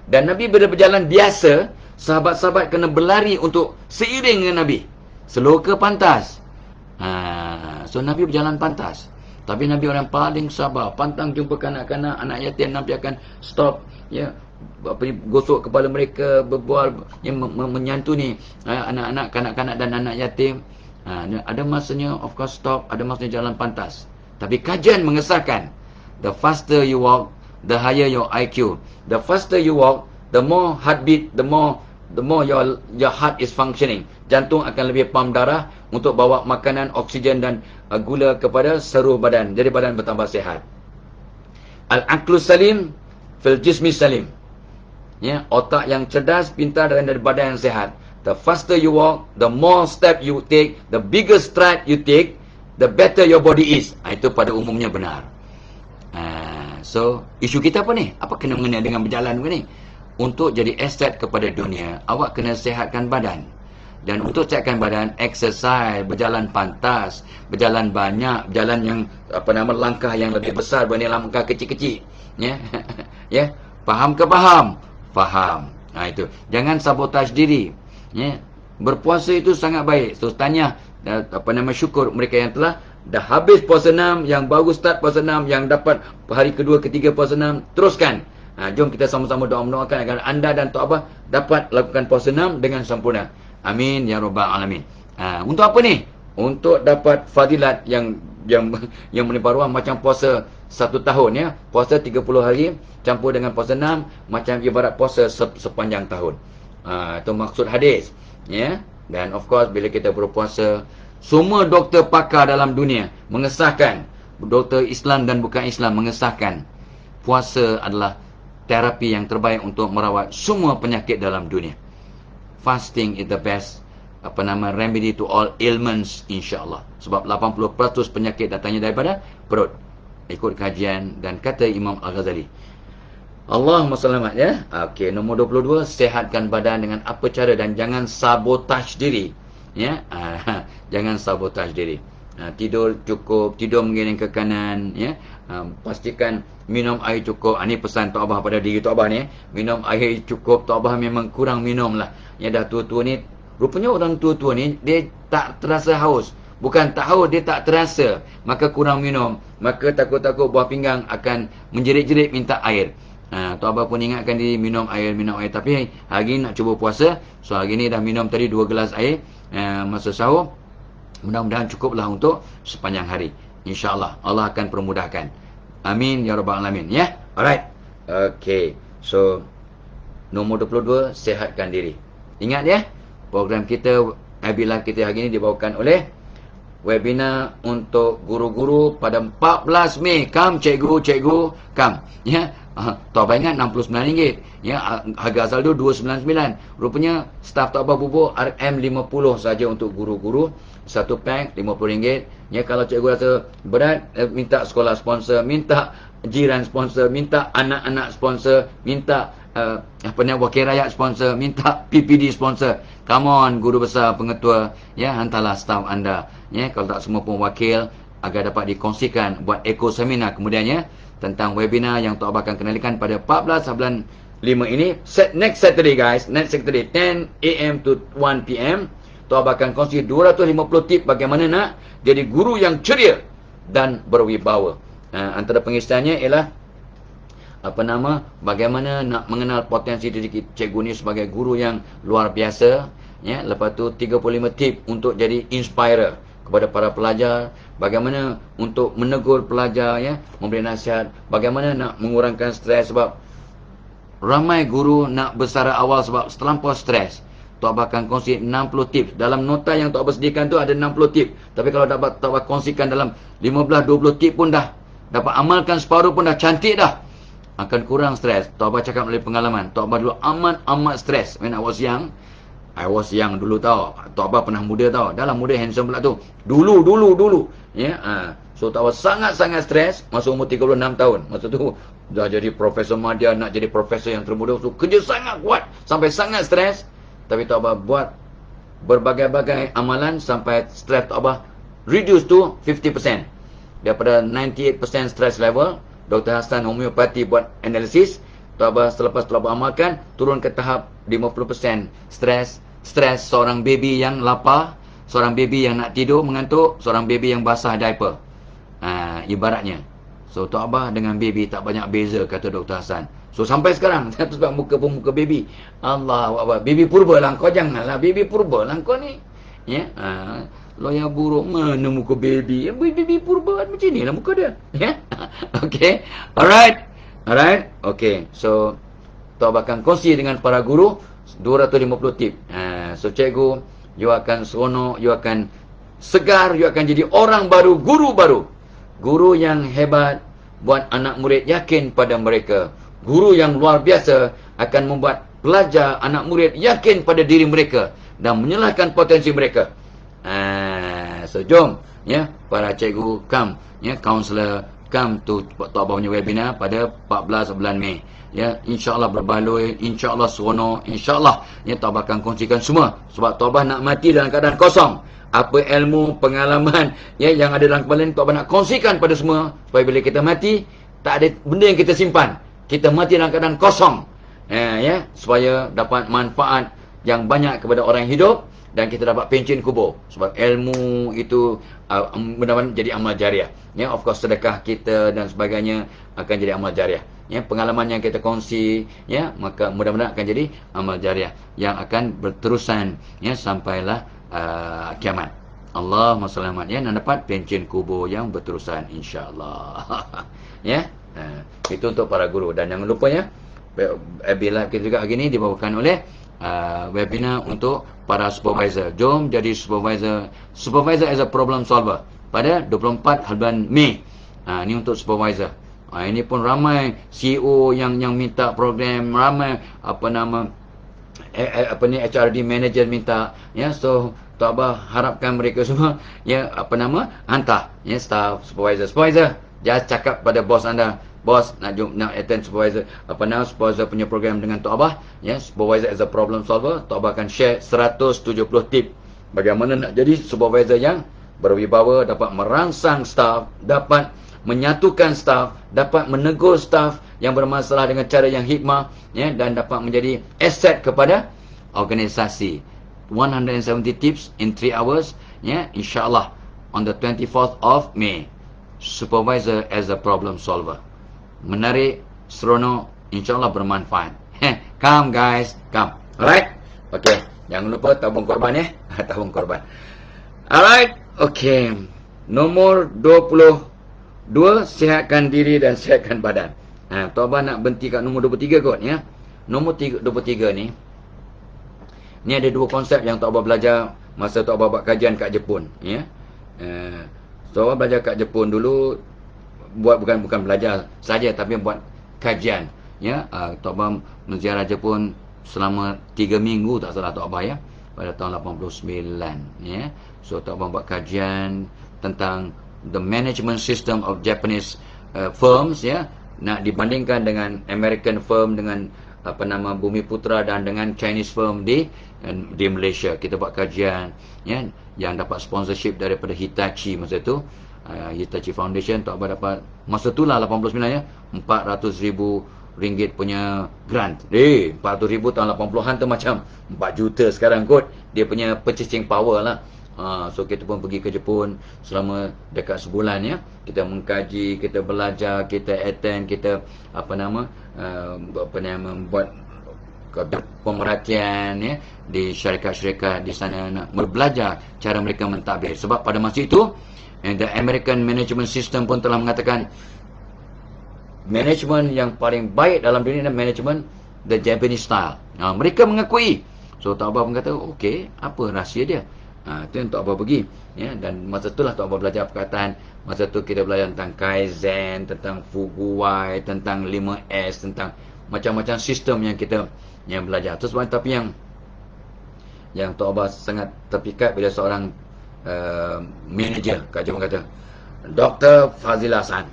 dan Nabi bila berjalan biasa, sahabat-sahabat kena berlari untuk seiring dengan Nabi. Slow ke pantas. So Nabi berjalan pantas. Tapi Nabi orang paling sabar. Pantang jumpa kanak-kanak, anak yatim, Nabi akan stop, ya, gosok kepala mereka, berbual, ya, menyantuni anak-anak, kanak-kanak dan anak yatim. Ada masanya of course stop, ada masanya jalan pantas. Tapi kajian mengesahkan, the faster you walk, the higher your IQ. The faster you walk, the more heartbeat, the more your heart is functioning. Jantung akan lebih pam darah untuk bawa makanan, oksigen dan gula kepada seluruh badan. Jadi badan bertambah sihat. Al-aqlu salim fil jismi salim. Ya, otak yang cerdas, pintar dan dari badan yang sihat. The faster you walk, the more step you take, the bigger stride you take, the better your body is. Itu pada umumnya benar. So isu kita apa ni? Apa kena mengenai dengan berjalan ni? Untuk jadi aset kepada dunia, awak kena sihatkan badan. Dan untuk sihatkan badan, exercise, berjalan pantas, berjalan banyak, berjalan yang langkah yang lebih besar berbanding langkah kecil-kecil. Ya. Ya. Faham ke faham? Faham. Itu. Jangan sabotaj diri. Ya. Berpuasa itu sangat baik. So tanya syukur mereka yang telah dah habis puasa 6, yang baru start puasa 6, yang dapat hari kedua, ketiga puasa 6, teruskan. Jom kita sama-sama doa-doakan agar anda dan Tok Abah dapat lakukan puasa 6 dengan sempurna. Amin ya rabbal alamin. Untuk apa ni? Untuk dapat fadilat yang menimpa ruang macam puasa 1 tahun ya. Puasa 30 hari campur dengan puasa 6 macam ibarat puasa sepanjang tahun. Itu maksud hadis ya. Dan of course bila kita berpuasa, semua doktor pakar dalam dunia mengesahkan, doktor Islam dan bukan Islam mengesahkan puasa adalah terapi yang terbaik untuk merawat semua penyakit dalam dunia. Fasting is the best remedy to all ailments, insyaAllah. Sebab 80% penyakit datangnya daripada perut, ikut kajian dan kata Imam Al-Ghazali. Allahumma selamat ya. Okey, nombor 22, sihatkan badan dengan apa cara dan jangan sabotaj diri. Ya, jangan sabotaj diri. Tidur cukup, tidur mengiring ke kanan ya. Pastikan minum air cukup. Ini pesan Tok Abah pada diri Tok Abah ni. Minum air cukup. Tok Abah memang kurang minum lah. Ya, dah tua-tua ni, rupanya orang tua-tua ni dia tak terasa haus. Bukan tak haus, dia tak terasa. Maka kurang minum. Maka takut-takut buah pinggang akan menjerit-jerit minta air. Tok Abah pun ingatkan diri minum air. Tapi hari ni nak cuba puasa. So hari ni dah minum tadi 2 gelas air masa sahur. Mudah-mudahan cukuplah untuk sepanjang hari. InsyaAllah Allah akan permudahkan. Amin ya rabbal alamin ya. Alright. Okay. So nombor 22, sihatkan diri. Ingat ya, program kita Webinar kita hari ini dibawakan oleh webinar untuk guru-guru pada 14 Mei. Kam cikgu, kam. Ya. Tok Abah ingat RM69. Ya, harga asal tu RM299. Rupanya staf Tok Abah bubuk RM50 saja untuk guru-guru. Satu pack RM50. Ya, kalau cikgu rasa berat, minta sekolah sponsor, minta jiran sponsor, minta anak-anak sponsor, minta wakil rakyat sponsor, minta PPD sponsor. Come on, guru besar, pengetua, ya, hantarlah staf anda. Ya, kalau tak semua pun wakil, agar dapat dikongsikan buat eco seminar kemudiannya tentang webinar yang Tok Abah akan kenalikan pada 14 bulan 5 ini. Next Saturday guys, next Saturday 10 AM to 1 PM. Tok Abah akan kongsi 250 tip bagaimana nak jadi guru yang ceria dan berwibawa. Antara pengisiannya ialah bagaimana nak mengenal potensi diri cikgu ni sebagai guru yang luar biasa, ya. Lepas tu 35 tip untuk jadi inspirer kepada para pelajar, bagaimana untuk menegur pelajar, ya, memberi nasihat, bagaimana nak mengurangkan stres, sebab ramai guru nak bersara awal sebab terlampau stres. Tok Abah akan kongsi 60 tips. Dalam nota yang Tok Abah sediakan tu ada 60 tips. Tapi kalau dapat Tok Abah kongsikan dalam 15-20 tips pun dah dapat amalkan separuh pun dah cantik dah. Akan kurang stres. Tok Abah cakap melalui pengalaman. Tok Abah dulu amat stres when I was young. I was young dulu tau. Tok Abah pernah muda tau. Dalam muda handsome pula tu. Dulu. Ya, so Tok Abah sangat-sangat stres masa umur 36 tahun. Masa tu dah jadi Profesor Madya, nak jadi profesor yang termuda. So kerja sangat kuat sampai sangat stres. Tapi Tok Abah buat berbagai-bagai amalan sampai stres Tok Abah reduce to 50%. Daripada 98% stress level, Dr. Hassan homeopati buat analisis. Tok Abah selepas Tok Abah amalkan, turun ke tahap 50% stres seorang baby yang lapar, seorang baby yang nak tidur mengantuk, seorang baby yang basah diaper. Ibaratnya. So Tok Abah dengan baby tak banyak beza, kata Dr. Hassan. So sampai sekarang sebab muka pun muka baby. Allah Akbar. Baby purba lah kau, janganlah baby purba lah kau ni. Ya. Loya buruk mana muka baby. Baby purba macam ni lah muka dia. Ya. Okay. Alright. Okay. So Tok Abah akan kongsi dengan para guru 250 tip. So cikgu, you akan seronok, you akan segar, you akan jadi orang baru, guru baru. Guru yang hebat buat anak murid yakin pada mereka. Guru yang luar biasa akan membuat pelajar, anak murid yakin pada diri mereka dan menyalahkan potensi mereka. So jom, ya, para cikgu, kam, ya, kaunselor, come to Tok Abah punya webinar pada 14 bulan Mei. Ya, insya-Allah berbaloi, insya-Allah seronok, insya-Allah ya Tok Abah akan kongsikan semua sebab Tok Abah nak mati dalam keadaan kosong. Apa ilmu, pengalaman ya yang ada dalam kepala ni Tok Abah nak kongsikan pada semua supaya bila kita mati tak ada benda yang kita simpan. Kita mati dalam keadaan kosong. Ya, supaya dapat manfaat yang banyak kepada orang yang hidup dan kita dapat pencen kubur sebab ilmu itu benar-benar jadi amal jariah. Ya, of course sedekah kita dan sebagainya akan jadi amal jariah. Ya, pengalaman yang kita kongsi ya, maka mudah-mudahan akan jadi amal jariah yang akan berterusan ya sampailah kiamat. Allahumma selamat ya, dan dapat pencen kubur yang berterusan insya-Allah. Ya. Itu untuk para guru dan jangan lupa ya bila kita juga hari ini dibawakan oleh webinar untuk para supervisor. Jom jadi supervisor as a problem solver pada 24 bulan Mei. Ini untuk supervisor. Ini pun ramai CEO yang minta program, ramai HRD manager minta ya. So Tok Abah harapkan mereka semua ya hantar ya staff supervisor jangan cakap pada bos anda, bos nak attend supervisor supervisor punya program dengan Tok Abah ya, supervisor as a problem solver. Tok Abah akan share 170 tip bagaimana nak jadi supervisor yang berwibawa, dapat merangsang staff, dapat menyatukan staff, dapat menegur staff yang bermasalah dengan cara yang hikmah ya, dan dapat menjadi aset kepada organisasi. 170 tips in 3 hours ya, insya-Allah on the 24th of May. Supervisor as a problem solver. Menarik, seronok, insya-Allah bermanfaat. Come guys, come. Alright? Okay, jangan lupa tabung korban ya. Tabung korban. Alright, okay. Nomor 22, sihatkan diri dan sihatkan badan. Tok Abah nak berhenti kat nombor 23 kot ya. Nombor 23 ni ada dua konsep yang Tok Abah belajar masa Tok Abah buat kajian kat Jepun ya. Tok Abah belajar kat Jepun dulu, buat bukan belajar saja tapi buat kajian ya. Tok Abah menziarah Jepun selama 3 minggu tak salah Tok Abah ya, pada tahun 89 ya. So Tok Abah buat kajian tentang the management system of Japanese firms ya, nak dibandingkan dengan American firm, dengan Bumi Putra dan dengan Chinese firm di Malaysia. Kita buat kajian ya, yang dapat sponsorship daripada Hitachi masa tu, Hitachi Foundation. Tok Abah dapat masa tu lah 89 ya, 400,000 ringgit punya grant. 400,000 tahun 80-an tu macam 4 juta sekarang kot. Dia punya purchasing power lah. So kita pun pergi ke Jepun selama dekat sebulan ya. Kita mengkaji, kita belajar, kita attend, kita buat pemerhatian ya di syarikat-syarikat di sana, nak belajar cara mereka mentadbir. Sebab pada masa itu the American management system pun telah mengatakan management yang paling baik dalam dunia adalah management the Japanese style. Mereka mengakui. So Tok Abah pun kata, okey, apa rahsia dia? Itu yang Tok Abah pergi ya, dan masa itulah Tok Abah belajar perkataan. Masa tu kita belajar tentang Kaizen, tentang Fuguwai, tentang 5S, tentang macam-macam sistem yang kita belajar. Terus tapi yang Tok Abah sangat terpikat bila seorang manager kat Jepun kata, Dr. Fazilah San.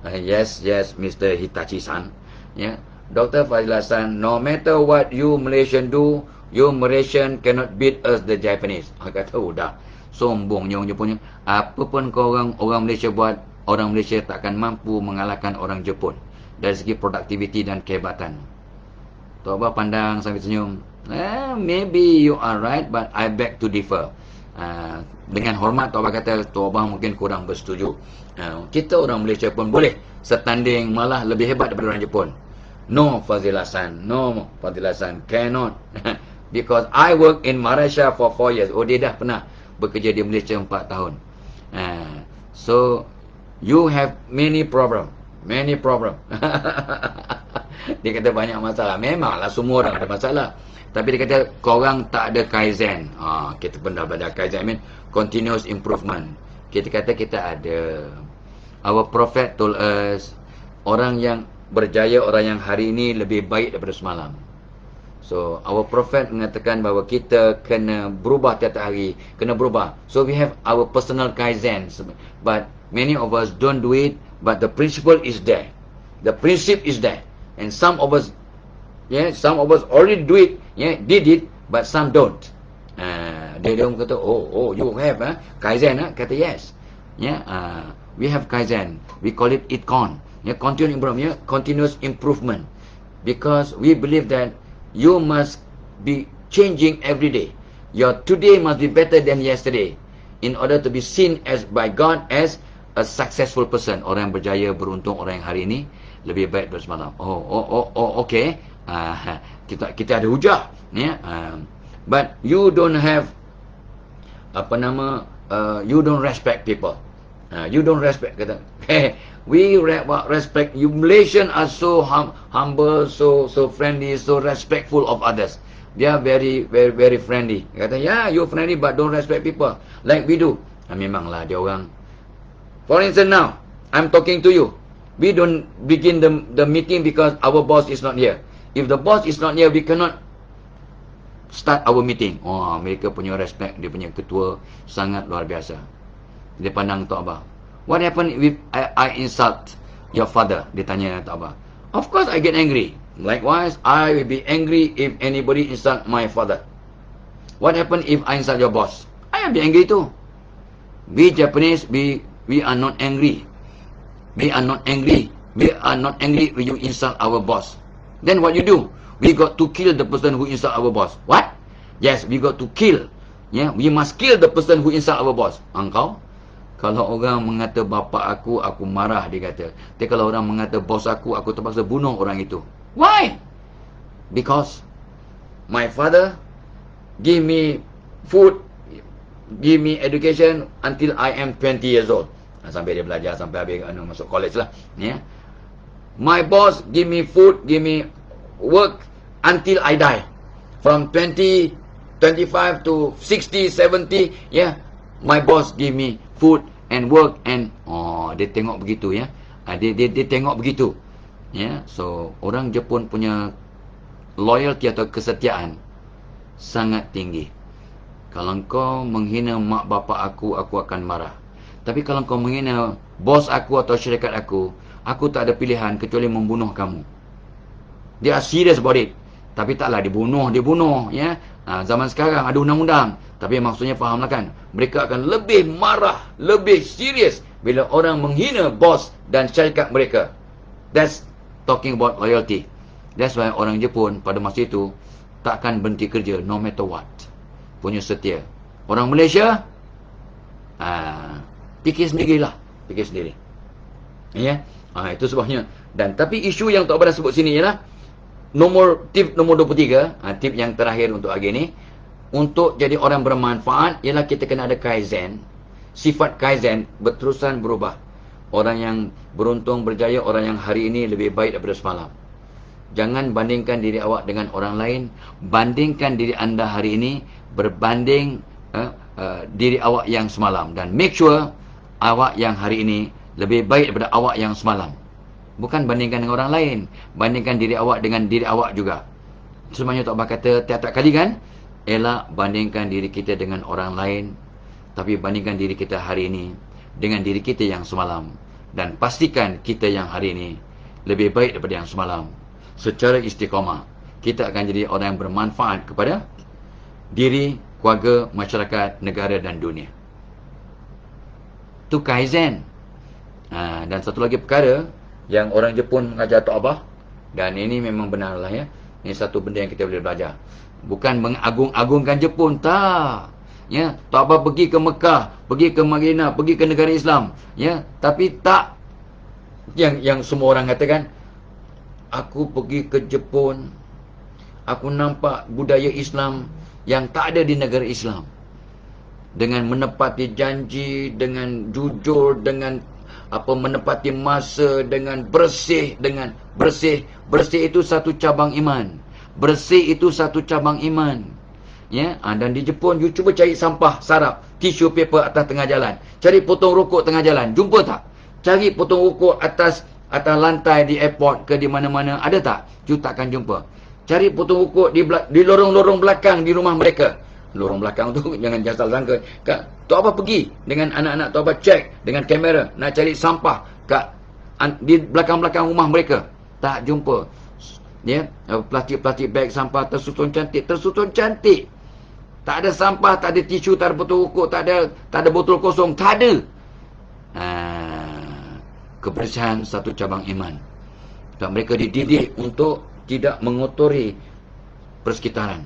Yes, Mr. Hitachi San ya. Dr. Fazilah San, no matter what you Malaysian do, you Malaysian cannot beat us the Japanese. Kata dah sombongnya orang Jepun. Apa pun kau orang Malaysia buat, orang Malaysia takkan mampu mengalahkan orang Jepun dari segi produktiviti dan kehebatan. Tok Abah pandang sambil senyum. Maybe you are right, but I beg to differ. Dengan hormat Tok Abah kata, Tok Abah mungkin kurang bersetuju. Kita orang Malaysia pun boleh setanding, malah lebih hebat daripada orang Jepun. No Fazilah San, cannot. Because I work in Malaysia for 4 years. Dia dah pernah bekerja di Malaysia 4 tahun. So you have many problem. Dia kata banyak masalah. Memanglah semua orang ada masalah. Tapi dia kata korang tak ada Kaizen. Kita pun dah belajar Kaizen, I mean continuous improvement. Kita kata kita ada. Our Prophet told us, orang yang berjaya, orang yang hari ini lebih baik daripada semalam. So our Prophet mengatakan bahawa kita kena berubah tiap hari, kena berubah. So we have our personal Kaizen, but many of us don't do it, but the principle is there. The principle is there. And some of us already do it, did it, but some don't. Dia kata, oh, you have Kaizen, kata yes. We have Kaizen. We call it ITCON. Continuous improvement. Because we believe that you must be changing every day. Your today must be better than yesterday, in order to be seen by God as a successful person. Orang yang berjaya, beruntung, orang yang hari ini lebih baik daripada semalam. Okay. Kita ada hujah, but you don't have you don't respect people. You don't respect. Kata, we respect you. Malaysian are so humble, so friendly, so respectful of others. They are very, very, very friendly. Kata, you friendly but don't respect people like we do. Memanglah dia orang. For instance, now I'm talking to you. We don't begin the meeting because our boss is not here. If the boss is not here, we cannot start our meeting. Mereka punya respect, dia punya ketua sangat luar biasa. Dia pandang Tok Abah. What happen if I insult your father? Dia tanya Tok Abah. Of course I get angry. Likewise, I will be angry if anybody insult my father. What happen if I insult your boss? I will be angry too. We Japanese, we are not angry. We are not angry. We are not angry when you insult our boss. Then what you do? We got to kill the person who insult our boss. What? Yes, we got to kill. We must kill the person who insult our boss. Engkau? Kalau orang mengata bapa aku marah, dia kata. Tapi kalau orang mengata bos aku terpaksa bunuh orang itu. Why? Because my father give me food, give me education until I am 20 years old. Sampai dia belajar, sampai habis masuk college lah. My boss give me food, give me work until I die. From 20, 25 to 60, 70, my boss give me food and work and dia tengok begitu, dia tengok begitu. So orang Jepun punya loyalty atau kesetiaan sangat tinggi. Kalau kau menghina mak bapa aku akan marah. Tapi kalau kau menghina bos aku atau syarikat aku tak ada pilihan kecuali membunuh kamu. They are serious about it. Tapi taklah dibunuh. Zaman sekarang ada undang-undang. Tapi maksudnya fahamlah kan, mereka akan lebih marah, lebih serius bila orang menghina bos dan syarikat mereka. That's talking about loyalty. That's why orang Jepun pada masa itu takkan berhenti kerja no matter what. Punya setia. Orang Malaysia fikir sendirilah. Itu sebabnya. Dan tapi isu yang Tok Abah dah sebut sini ialah tip nomor 23, tip yang terakhir untuk hari ini. Untuk jadi orang bermanfaat ialah kita kena ada Kaizen. Sifat Kaizen berterusan berubah. Orang yang beruntung, berjaya, orang yang hari ini lebih baik daripada semalam. Jangan bandingkan diri awak dengan orang lain. Bandingkan diri anda hari ini berbanding diri awak yang semalam. Dan make sure awak yang hari ini lebih baik daripada awak yang semalam. Bukan bandingkan dengan orang lain. Bandingkan diri awak dengan diri awak juga. Sebenarnya Tok Abah kata tiap-tiap kali kan, elak bandingkan diri kita dengan orang lain, tapi bandingkan diri kita hari ini dengan diri kita yang semalam. Dan pastikan kita yang hari ini lebih baik daripada yang semalam. Secara istiqamah, kita akan jadi orang yang bermanfaat kepada diri, keluarga, masyarakat, negara dan dunia. Itu Kaizen. Dan satu lagi perkara yang orang Jepun mengajar Tok Abah, dan ini memang benarlah ini satu benda yang kita boleh belajar. Bukan mengagung-agungkan Jepun, tak. Tok Abah pergi ke Mekah, pergi ke Madinah, pergi ke negara Islam, tapi tak yang semua orang katakan, aku pergi ke Jepun, aku nampak budaya Islam yang tak ada di negara Islam. Dengan menepati janji, dengan jujur, dengan menepati masa, dengan bersih, bersih itu satu cabang iman. Bersih itu satu cabang iman. Dan di Jepun, you cuba cari sampah sarap, tisu paper atas tengah jalan. Cari potong rokok tengah jalan, jumpa tak? Cari potong rokok atas lantai di airport ke di mana-mana, ada tak? You takkan jumpa. Cari potong rokok di lorong-lorong belakang di rumah mereka. lorong belakang tu jangan salah sangka. Tok Abah pergi dengan anak-anak Tok Abah cek dengan kamera nak cari sampah di belakang-belakang rumah mereka. Tak jumpa. Ya, plastik-plastik beg sampah tersusun cantik. Tak ada sampah, tak ada tisu, tak ada botol rokok, tak ada botol kosong, tak ada. Kebersihan satu cabang iman. Dan mereka dididik untuk tidak mengotori persekitaran.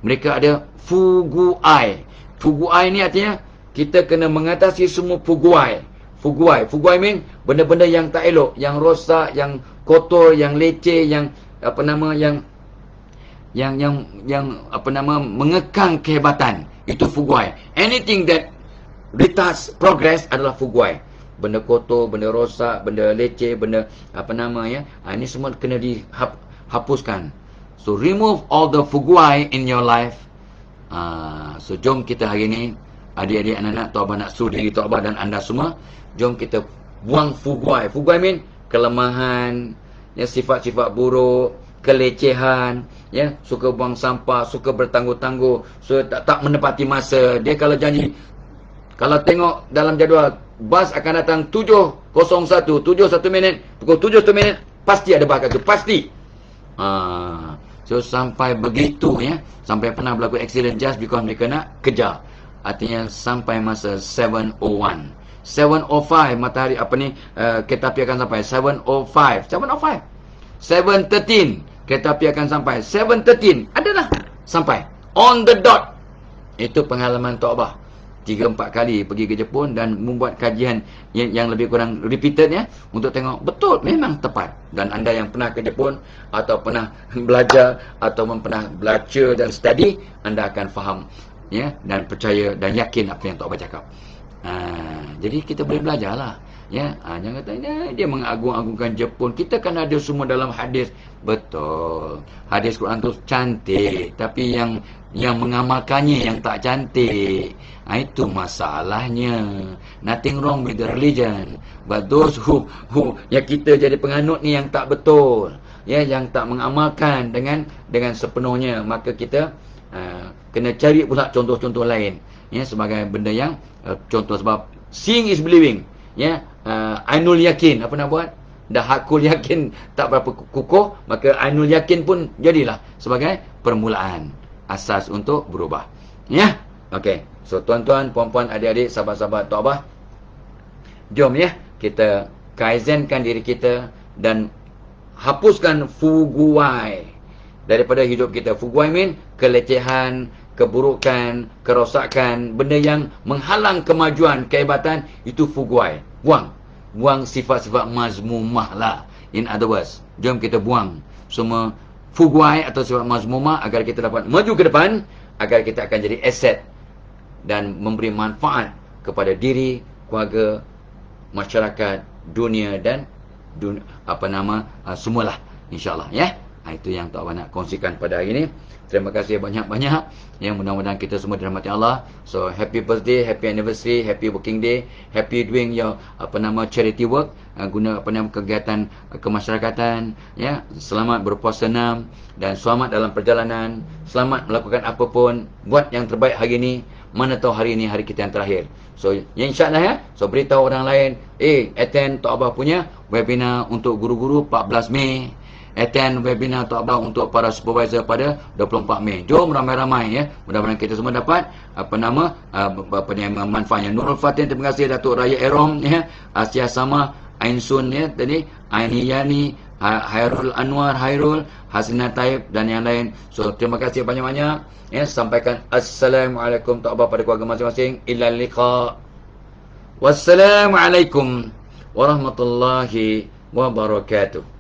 Mereka ada fuguai. Fuguai ni artinya kita kena mengatasi semua fuguai. Fuguai mean benda-benda yang tak elok, yang rosak, yang kotor, yang leceh, yang mengekang kehebatan. Itu fuguai. Anything that retards progress adalah fuguai. Benda kotor, benda rosak, benda leceh, benda ini semua kena dihapuskan. So remove all the fuguai in your life. So jom kita hari ni, adik-adik, anak-anak, Tok Abah nak suruh diri Tok Abah dan anda semua, jom kita buang fuguai. Fuguai mean kelemahan, ya, sifat-sifat buruk, kelecehan, ya, suka buang sampah, suka bertangguh-tangguh, so tak menepati masa. Dia kalau janji, kalau tengok dalam jadual bas akan datang 7:01, 7:01 minit, pukul 7:01 minit pasti ada bakal tu, pasti. So sampai begitu, ya, sampai pernah berlaku accident just because mereka nak kejar. Artinya sampai masa 7:01, 7:05 matahari kereta api akan sampai. 7:13 kereta api akan sampai. 7:13 adalah sampai on the dot. Itu pengalaman Tok Abah 3-4 kali pergi ke Jepun dan membuat kajian yang lebih kurang repeated, ya, untuk tengok betul memang tepat. Dan anda yang pernah ke Jepun atau pernah belajar atau pernah baca dan study, anda akan faham, ya, dan percaya dan yakin apa yang Tok Abah cakap. Jadi kita boleh belajarlah, ya. Jangan kata dia mengagung-agungkan Jepun. Kita kan ada semua dalam hadis. Betul, hadis Quran tu cantik, tapi yang mengamalkannya yang tak cantik. Itu masalahnya. Nothing wrong with the religion, but those who yang kita jadi penganut ni yang tak betul, ya, yang tak mengamalkan dengan sepenuhnya, maka kita kena cari pula contoh-contoh lain, ya, sebagai benda yang contoh. Sebab seeing is believing, ya. Ainul yakin, apa nak buat? Dah hakul yakin tak berapa kukuh, maka ainul yakin pun jadilah sebagai permulaan, asas untuk berubah, ya. Okey, so tuan-tuan, puan-puan, adik-adik, sahabat-sahabat Tok Abah, jom, ya, kita kaizenkan diri kita dan hapuskan fuguai daripada hidup kita. Fuguai mean kelecehan, keburukan, kerosakan, benda yang menghalang kemajuan, kehebatan, itu fuguai. Buang sifat-sifat mazmumah lah. In other words, jom kita buang semua fuguai atau sifat mazmumah agar kita dapat maju ke depan, agar kita akan jadi aset dan memberi manfaat kepada diri, keluarga, masyarakat, dunia dan semualah, insyaAllah, ya. Itu yang Tok Abah nak kongsikan pada hari ini. Terima kasih banyak-banyak. Yang mudah-mudahan kita semua dirahmati Allah. So happy birthday, happy anniversary, happy working day, happy doing your charity work, guna kegiatan kemasyarakatan, ya. Selamat berpuasa 6 dan selamat dalam perjalanan. Selamat melakukan apapun, buat yang terbaik hari ini. Mana tahu hari ini hari kita yang terakhir. So ya, insyaAllah, ya. So beritahu orang lain, attend Tok Abah punya webinar untuk guru-guru 14 Mei. Attend webinar Tok Abah untuk para supervisor pada 24 Mei. Jom ramai-ramai, ya. Mudah-mudahan kita semua dapat manfaatnya. Nurul Fatin, terima kasih. Datuk Raya Erom, ya. Asia Sama, Ain Sun, ya, tadi Ain Hiyani, Hairul Anwar, Hairul, Hasinah Taib dan yang lain. So terima kasih banyak-banyak, ya. Sampaikan Assalamualaikum Tok Abah pada keluarga masing-masing. Ila liqa. Wassalamualaikum warahmatullahi wabarakatuh.